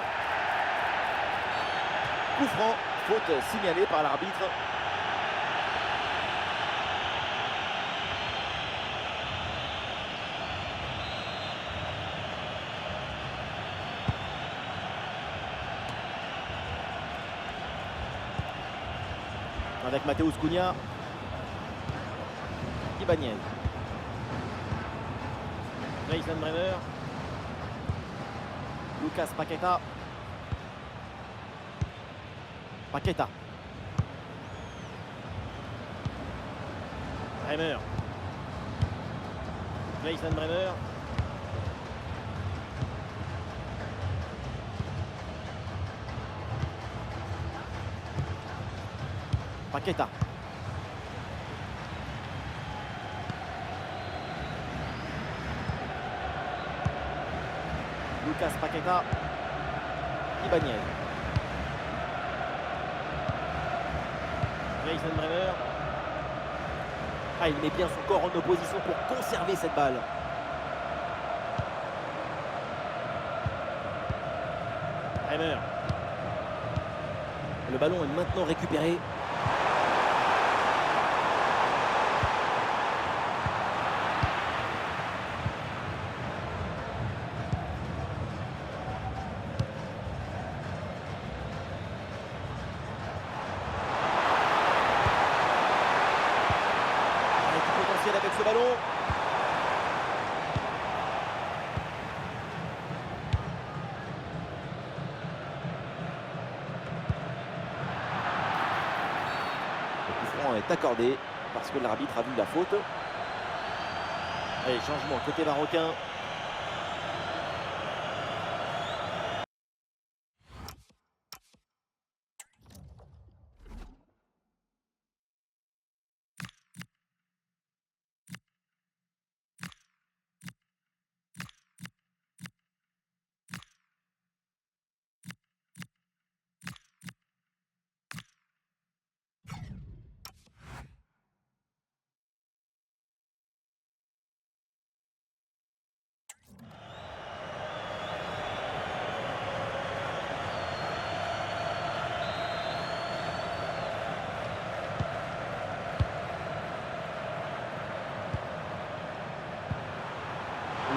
Coup franc, faute signalée par l'arbitre. Avec Matheus Cunha. Ibanez. Mason Bremer. Lucas Paqueta. Paqueta. Bremer. Mason Bremer. Paqueta. Lucas Paqueta. Ibanez. Mason Bremer. Ah, il met bien son corps en opposition pour conserver cette balle. Bremer. Le ballon est maintenant récupéré. Avec ce ballon. Le coup franc est accordé parce que l'arbitre a vu la faute. Allez, changement côté marocain.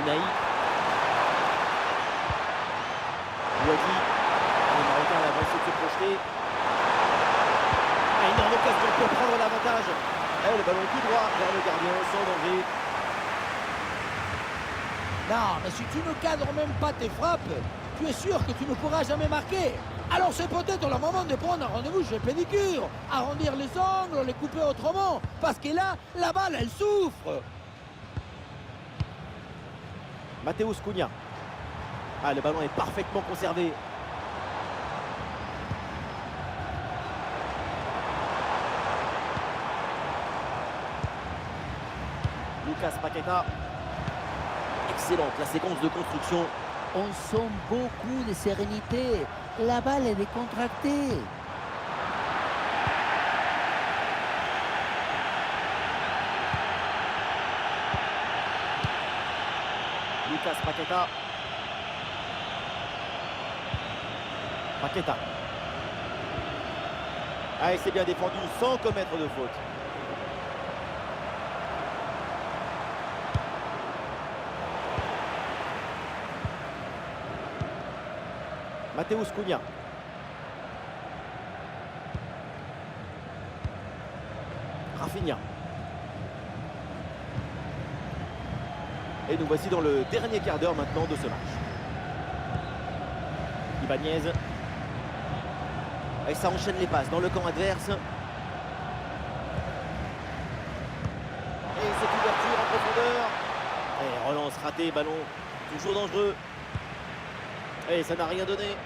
Unai. Boadi. Le Marocain va essayer de se projeter. Ah, énorme occasion pour prendre l'avantage. Et le ballon tout droit vers le gardien sans danger. Non, mais si tu ne cadres même pas tes frappes, tu es sûr que tu ne pourras jamais marquer. Alors c'est peut-être le moment de prendre un rendez-vous chez le pédicure, arrondir les angles, les couper autrement, parce que là, la balle, elle souffre. Matheus Cunha. Ah, le ballon est parfaitement conservé. Lucas Paqueta. Excellente la séquence de construction. On sent beaucoup de sérénité. La balle est décontractée. Lucas Paqueta. Paqueta. Ah, et c'est bien défendu sans commettre de faute. Matheus Cunha. Rafinha. Et nous voici dans le dernier quart d'heure maintenant de ce match. Ibanez. Et ça enchaîne les passes dans le camp adverse. Et cette ouverture en profondeur. Et relance ratée, ballon toujours dangereux. Et ça n'a rien donné.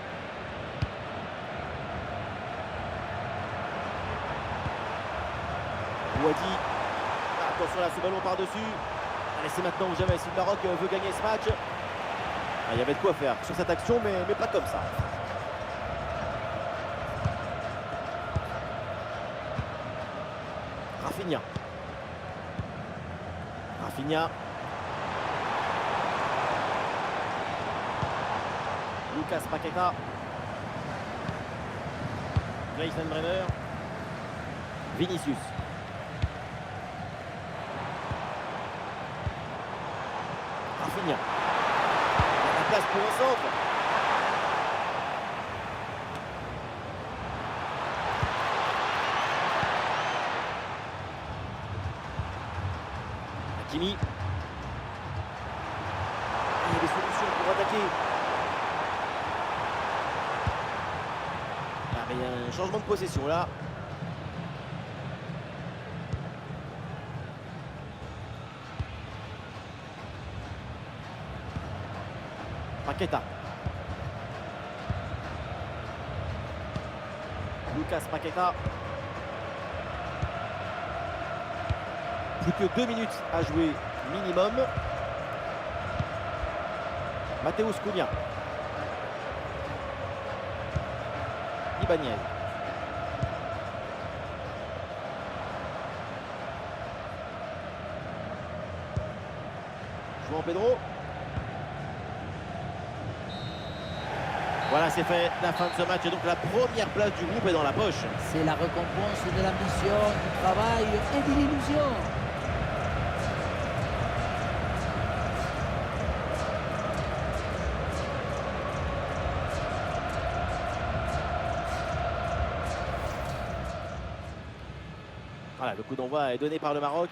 Ouadi. Attention là, ce ballon par-dessus. Allez, c'est maintenant ou jamais si le Maroc veut gagner ce match. Ah, il y avait de quoi faire sur cette action, mais pas comme ça. Rafinha. Rafinha. Lucas Paqueta. Grayson Brenner. Vinicius. Rafinha. La place pour un centre. Hakimi. Il y a des solutions pour attaquer. Ah, mais il y a un changement de possession là. Paqueta. Lucas Paqueta. Plus que 2 minutes à jouer minimum. Matheus Cunha. Ibanez. João Pedro. Voilà, c'est fait. La fin de ce match. Et donc la première place du groupe est dans la poche. C'est la récompense de l'ambition, du travail et de l'illusion. Voilà, le coup d'envoi est donné par le Maroc.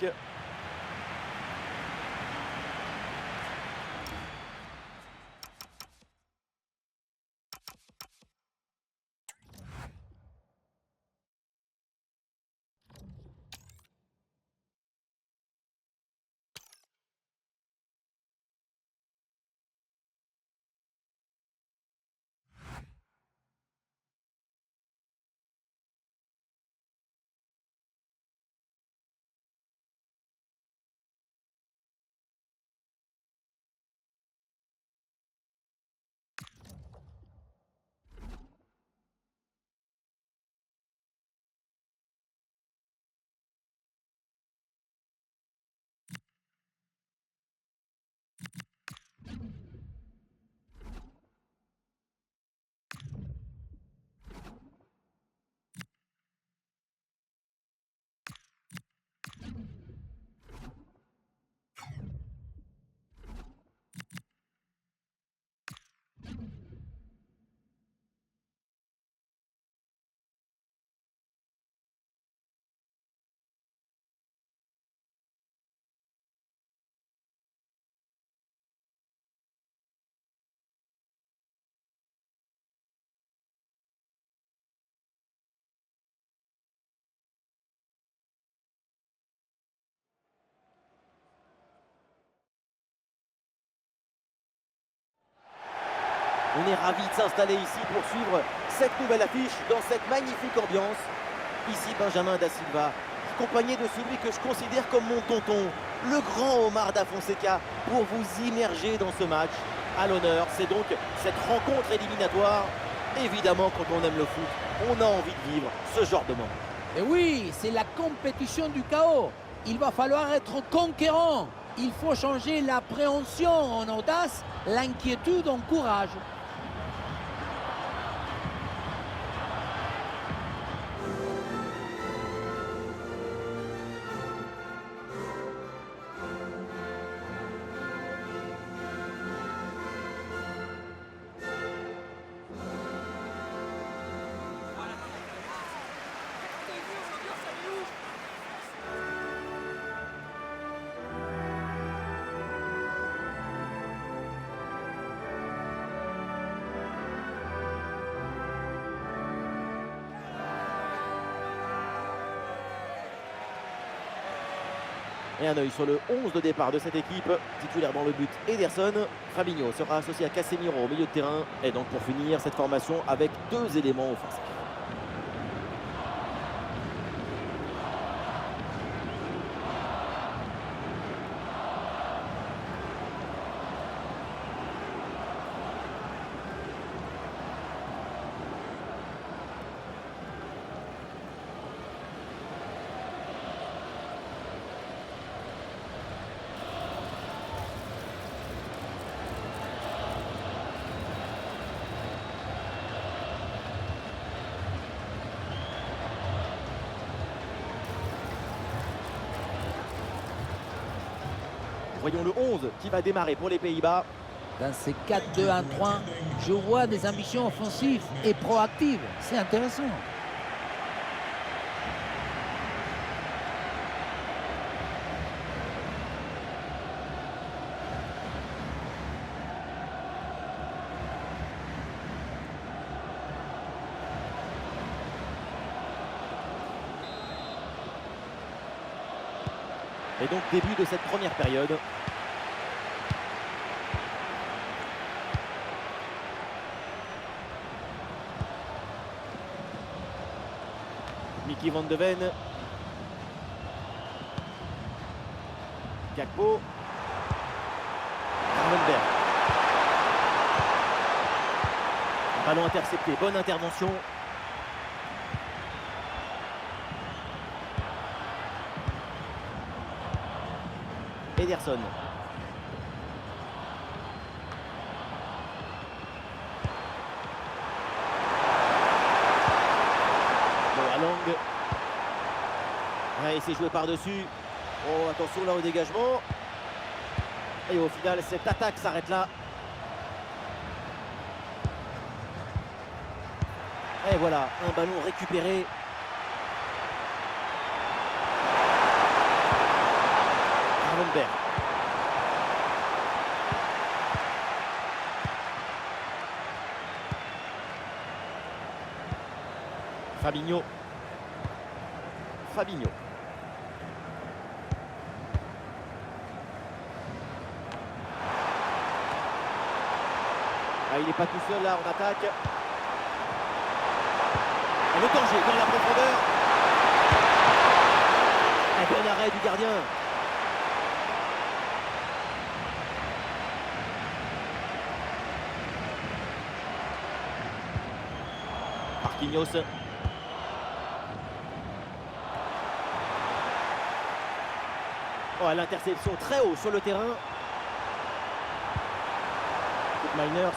On est ravis de s'installer ici pour suivre cette nouvelle affiche dans cette magnifique ambiance. Ici Benjamin Da Silva, accompagné de celui que je considère comme mon tonton, le grand Omar Da Fonseca, pour vous immerger dans ce match. À l'honneur, c'est donc cette rencontre éliminatoire. Évidemment, quand on aime le foot, on a envie de vivre ce genre de moment. Et oui, c'est la compétition du chaos. Il va falloir être conquérant. Il faut changer l'appréhension en audace, l'inquiétude en courage. Et un œil sur le 11 de départ de cette équipe. Titulaire dans le but, Ederson. Fabinho sera associé à Casemiro au milieu de terrain. Et donc pour finir cette formation avec 2 éléments offensifs. Voyons le 11 qui va démarrer pour les Pays-Bas. Dans ces 4-2-1-3, je vois des ambitions offensives et proactives. C'est intéressant. Et donc début de cette première période. Mickey Van de Ven. Gakpo. Gravenberch. Ballon intercepté, bonne intervention. Ederson. Long. Ouais, il s'est joué par-dessus. Oh, attention là au dégagement. Et au final, cette attaque s'arrête là. Et voilà, un ballon récupéré. Gravenberch. Fabinho. Ah, il n'est pas tout seul là en attaque. Et le danger dans la profondeur. Un bon arrêt du gardien. Marquinhos. Oh, l'interception très haut sur le terrain. Miners.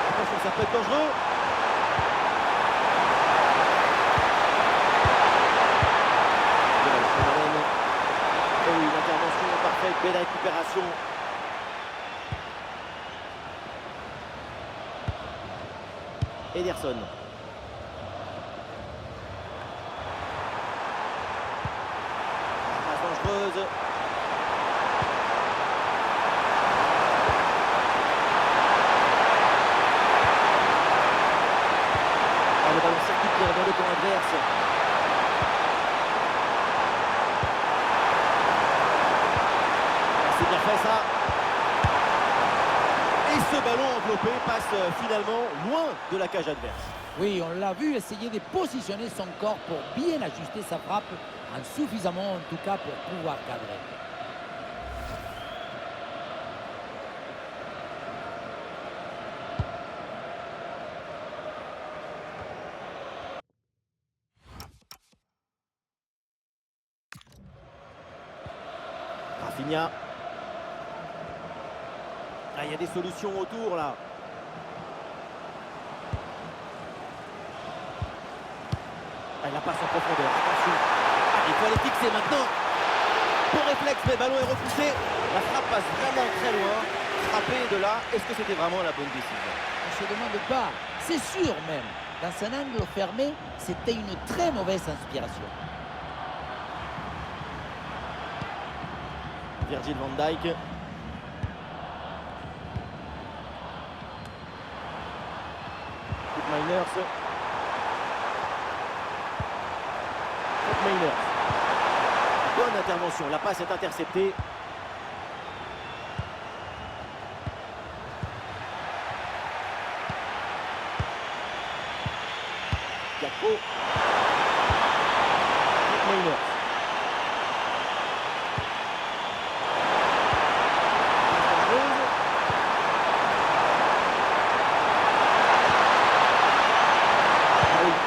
Attention, ça peut être dangereux. Et oui, l'intervention parfaite, belle récupération. Ederson. Passe dangereuse. Le ballon circule dans le camp adverse. C'est bien fait ça. Et ce ballon enveloppé passe finalement loin de la cage adverse. Oui, on l'a vu essayer de positionner son corps pour bien ajuster sa frappe, suffisamment en tout cas pour pouvoir cadrer. Rafinha. Ah, il y a des solutions autour là. Ah, la passe en profondeur, attention. Ah, il faut aller fixer maintenant. Bon réflexe, mais le ballon est repoussé. La frappe passe vraiment très loin. Frapper de là, est-ce que c'était vraiment la bonne décision? On ne se demande pas, c'est sûr même. Dans un angle fermé, c'était une très mauvaise inspiration. Virgil van Dijk. Miners. Miners. Bonne intervention, la passe est interceptée. Gakpo. Miners.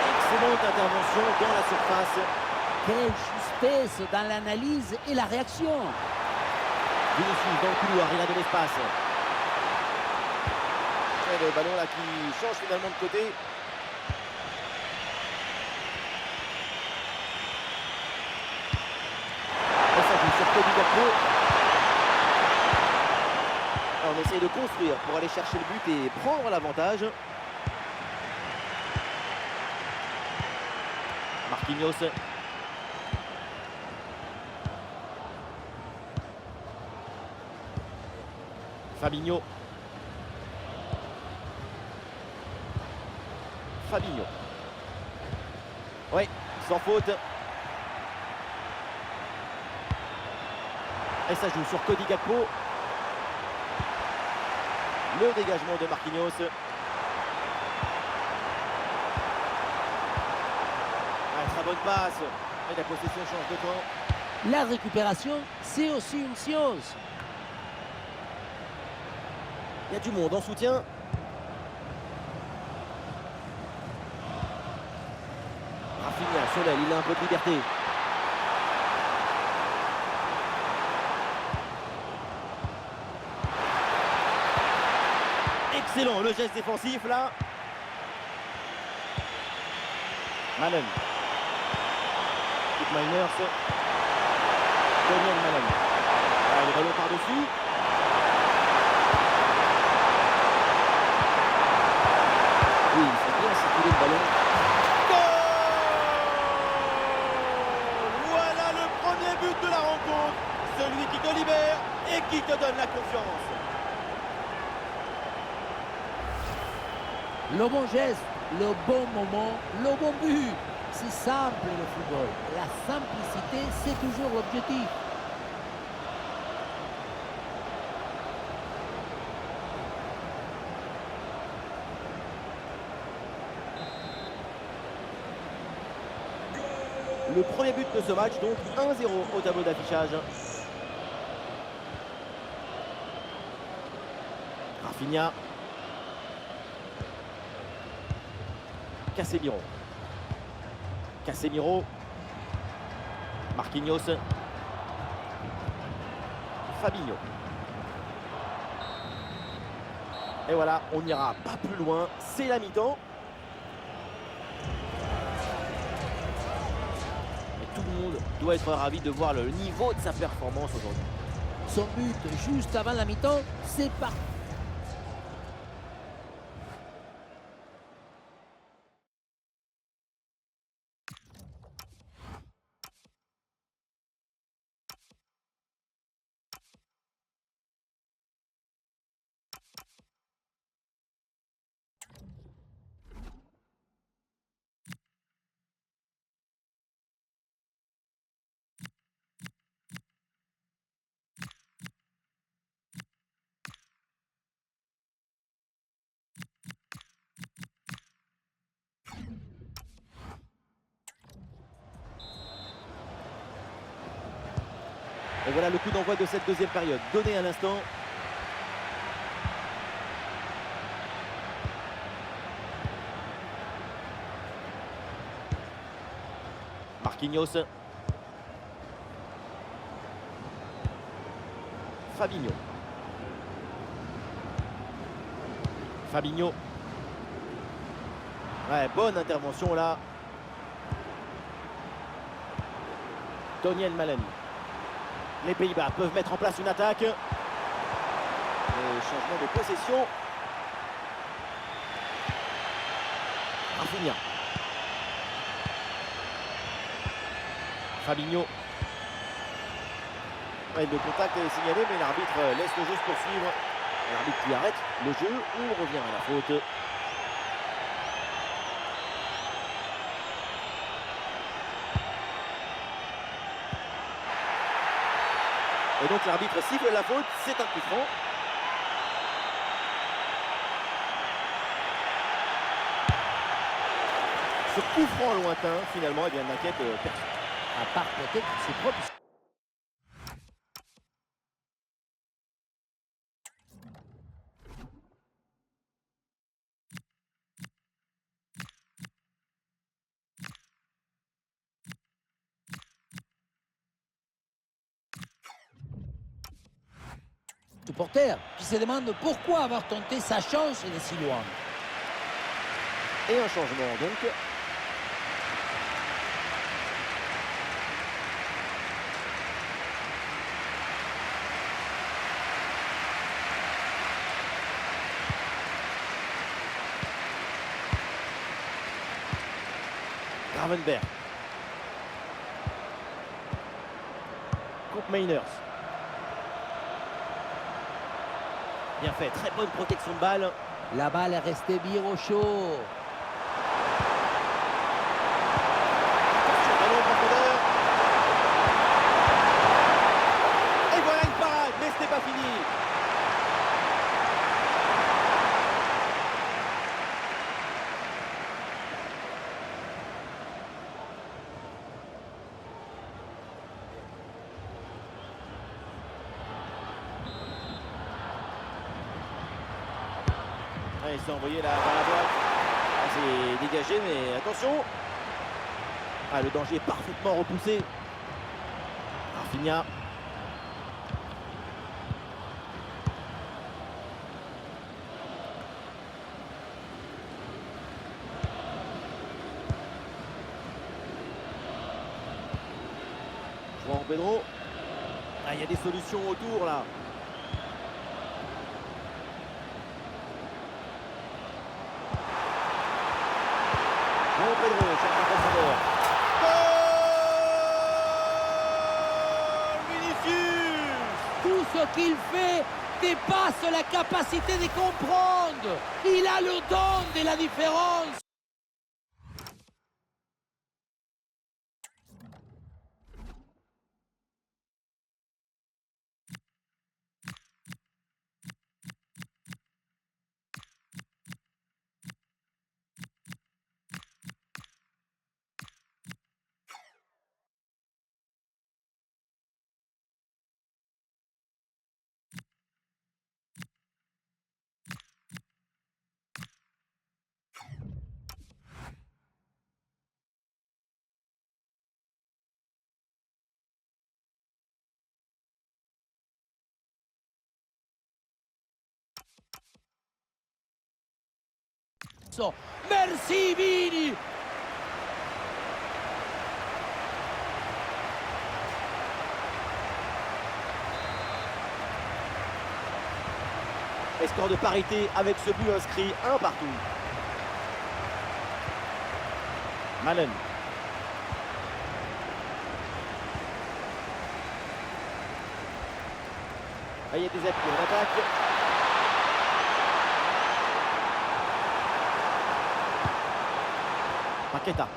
Excellente intervention dans la surface. Quelle justesse dans l'analyse et la réaction. Vinicius dans le couloir, il a de l'espace. Et le ballon là qui change finalement de côté. Et ça joue sur Cody Gakpo. Alors, on essaye de construire pour aller chercher le but et prendre l'avantage. Marquinhos. Fabinho. Fabinho. Oui, sans faute. Et ça joue sur Cody Gakpo. Le dégagement de Marquinhos. Très bonne passe. Et la possession change de camp. La récupération, c'est aussi une science. Il y a du monde en soutien. Rafinha sur l'aile, il a un peu de liberté. Excellent le geste défensif là. Malen. Miners. Daniel Malen. Le ballon par-dessus. Oui, il faut bien circuler le ballon. Goal! Voilà le premier but de la rencontre. Celui qui te libère et qui te donne la confiance. Le bon geste, le bon moment, le bon but. C'est simple le football. La simplicité, c'est toujours l'objectif. Le premier but de ce match, donc 1-0 au tableau d'affichage. Rafinha. Casemiro. Casemiro. Marquinhos. Fabinho. Et voilà, on n'ira pas plus loin. C'est la mi-temps. Tout le monde doit être ravi de voir le niveau de sa performance aujourd'hui. Son but juste avant la mi-temps, c'est parti. Et voilà le coup d'envoi de cette deuxième période, donné à l'instant. Marquinhos. Fabinho. Fabinho. Ouais, bonne intervention là. Daniel Malen. Les Pays-Bas peuvent mettre en place une attaque. Et changement de possession. Rafinha. Fabinho. Ouais, le contact est signalé, mais l'arbitre laisse le jeu se poursuivre. L'arbitre qui arrête le jeu. On revient à la faute. Et donc l'arbitre siffle la faute, c'est un coup franc. Ce coup franc lointain, finalement, eh bien, n'inquiète personne. À part peut-être ses propres. Supporters qui se demandent pourquoi avoir tenté sa chance de si loin. Et un changement donc. Gravenberg. Contre Mainers. Bien fait, très bonne protection de balle. La balle est restée bien au chaud. Attention, ballon en profondeur. Et voilà une parade, mais ce n'est pas fini. Ah, il s'est envoyé là dans la boîte. Ah, c'est dégagé, mais attention. Ah, le danger est parfaitement repoussé. Rafinha. João Pedro. Ah, il y a des solutions autour là. João Pedro, cherche un profondeur. Goal Vinicius! Tout ce qu'il fait dépasse la capacité de comprendre. Il a le don de la différence. Merci Vini. Et score de parité avec ce but inscrit, un partout. Malen. Ah, il y a des appuis en attaque. Paqueta.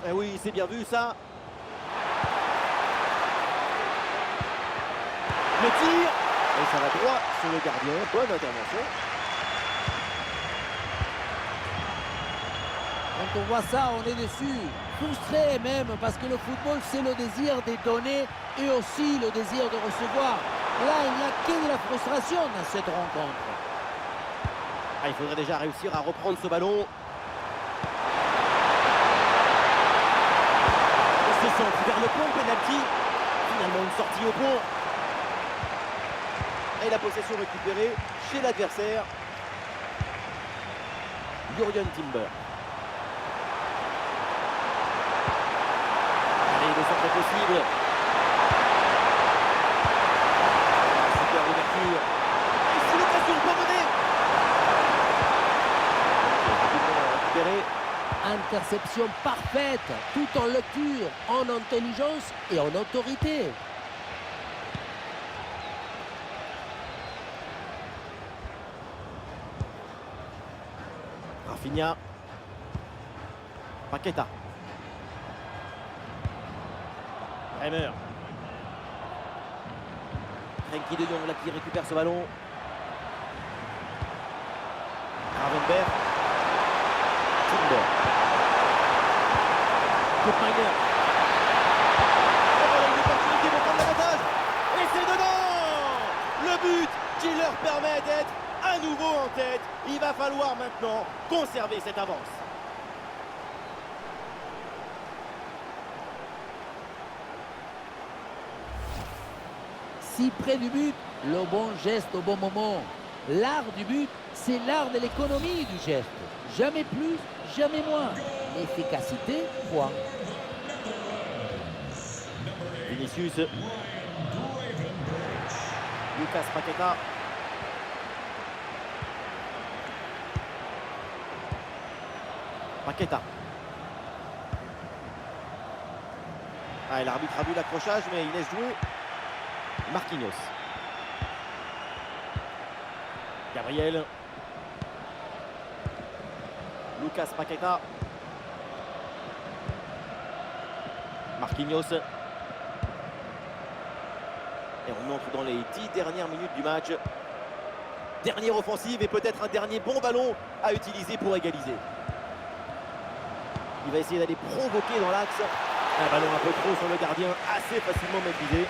Eh oui, c'est bien vu ça. Le tir. Et ça va droit sur le gardien. Bonne intervention. Quand on voit ça, on est déçu, frustré même, parce que le football, c'est le désir de donner et aussi le désir de recevoir. Là, il n'y a que de la frustration dans cette rencontre. Ah, il faudrait déjà réussir à reprendre ce ballon. Et ce centre vers le point, penalty. Finalement, une sortie au point. Et la possession récupérée chez l'adversaire. Jurgen Timber. Allez, le centre est possible. Super ouverture. Et si l'occasion pour mener. Récupéré. Interception parfaite, tout en lecture, en intelligence et en autorité. Rafinha. Paqueta. Bremer. Frenkie de Jong là qui récupère ce ballon. Gravenberch. Timber. Koopmeiners. Et voilà une opportunité pour prendre l'avantage. Et c'est dedans. Le but qui leur permet d'être à nouveau en tête. Il va falloir maintenant conserver cette avance. Si près du but, le bon geste au bon moment. L'art du but, c'est l'art de l'économie du geste. Jamais plus, jamais moins. Efficacité, point. Vinicius. Lucas Paqueta. Paqueta. Ah, l'arbitre a vu l'accrochage, mais il laisse jouer. Marquinhos. Gabriel. Lucas Paqueta. Marquinhos. Et on entre dans les 10 dernières minutes du match. Dernière offensive et peut-être un dernier bon ballon à utiliser pour égaliser. Il va essayer d'aller provoquer dans l'axe. Un ballon un peu trop sur le gardien, assez facilement maîtrisé.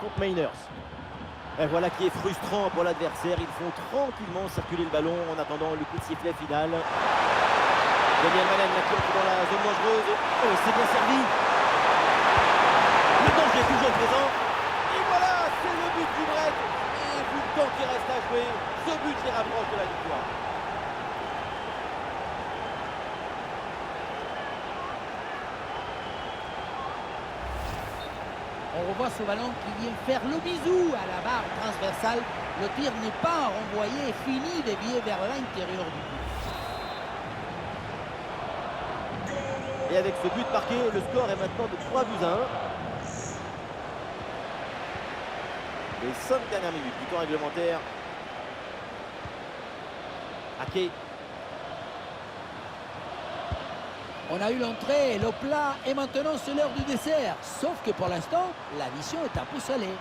Koopmeiners. Et voilà qui est frustrant pour l'adversaire. Ils font tranquillement circuler le ballon en attendant le coup de sifflet final. Daniel Malen qui entre dans la zone dangereuse. Oh, c'est bien servi. Le danger est toujours présent. Et voilà, c'est le but du break. Et vu le temps qui reste à jouer, ce but les rapproche de la victoire. On revoit ce ballon qui vient faire le bisou à la barre transversale. Le tir n'est pas renvoyé, fini dévié vers l'intérieur du but. Et avec ce but marqué, le score est maintenant de 3-1. Les 5 dernières minutes du temps réglementaire. Ake. On a eu l'entrée, le plat, et maintenant c'est l'heure du dessert. Sauf que pour l'instant, la mission est un peu salée.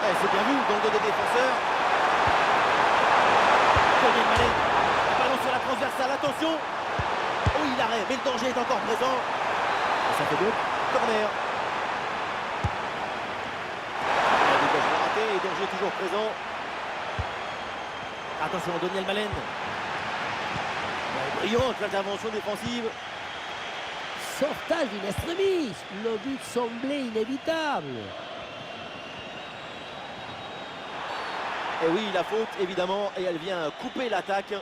C'est bien vu dans le dos des défenseurs. Daniel Malen. Ballon sur la transversale, attention. Oh, il arrête, mais le danger est encore présent. Et ça fait donc corner. Le dégagement raté et danger toujours présent. Attention, Daniel Malen. Brillante l'intervention défensive. Sauvetage in extremis. Le but semblait inévitable. Et oui, la faute, évidemment, et elle vient couper l'attaque.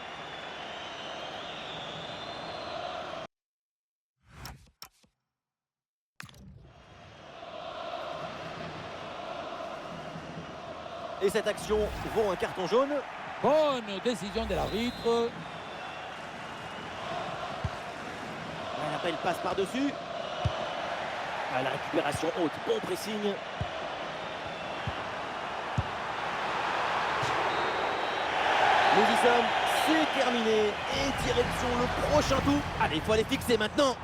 Et cette action vaut un carton jaune. Bonne décision de l'arbitre. L'appel passe par-dessus. La récupération haute, bon pressing. Nous y sommes, c'est terminé. Et direction le prochain tour. Allez, il faut aller fixer maintenant.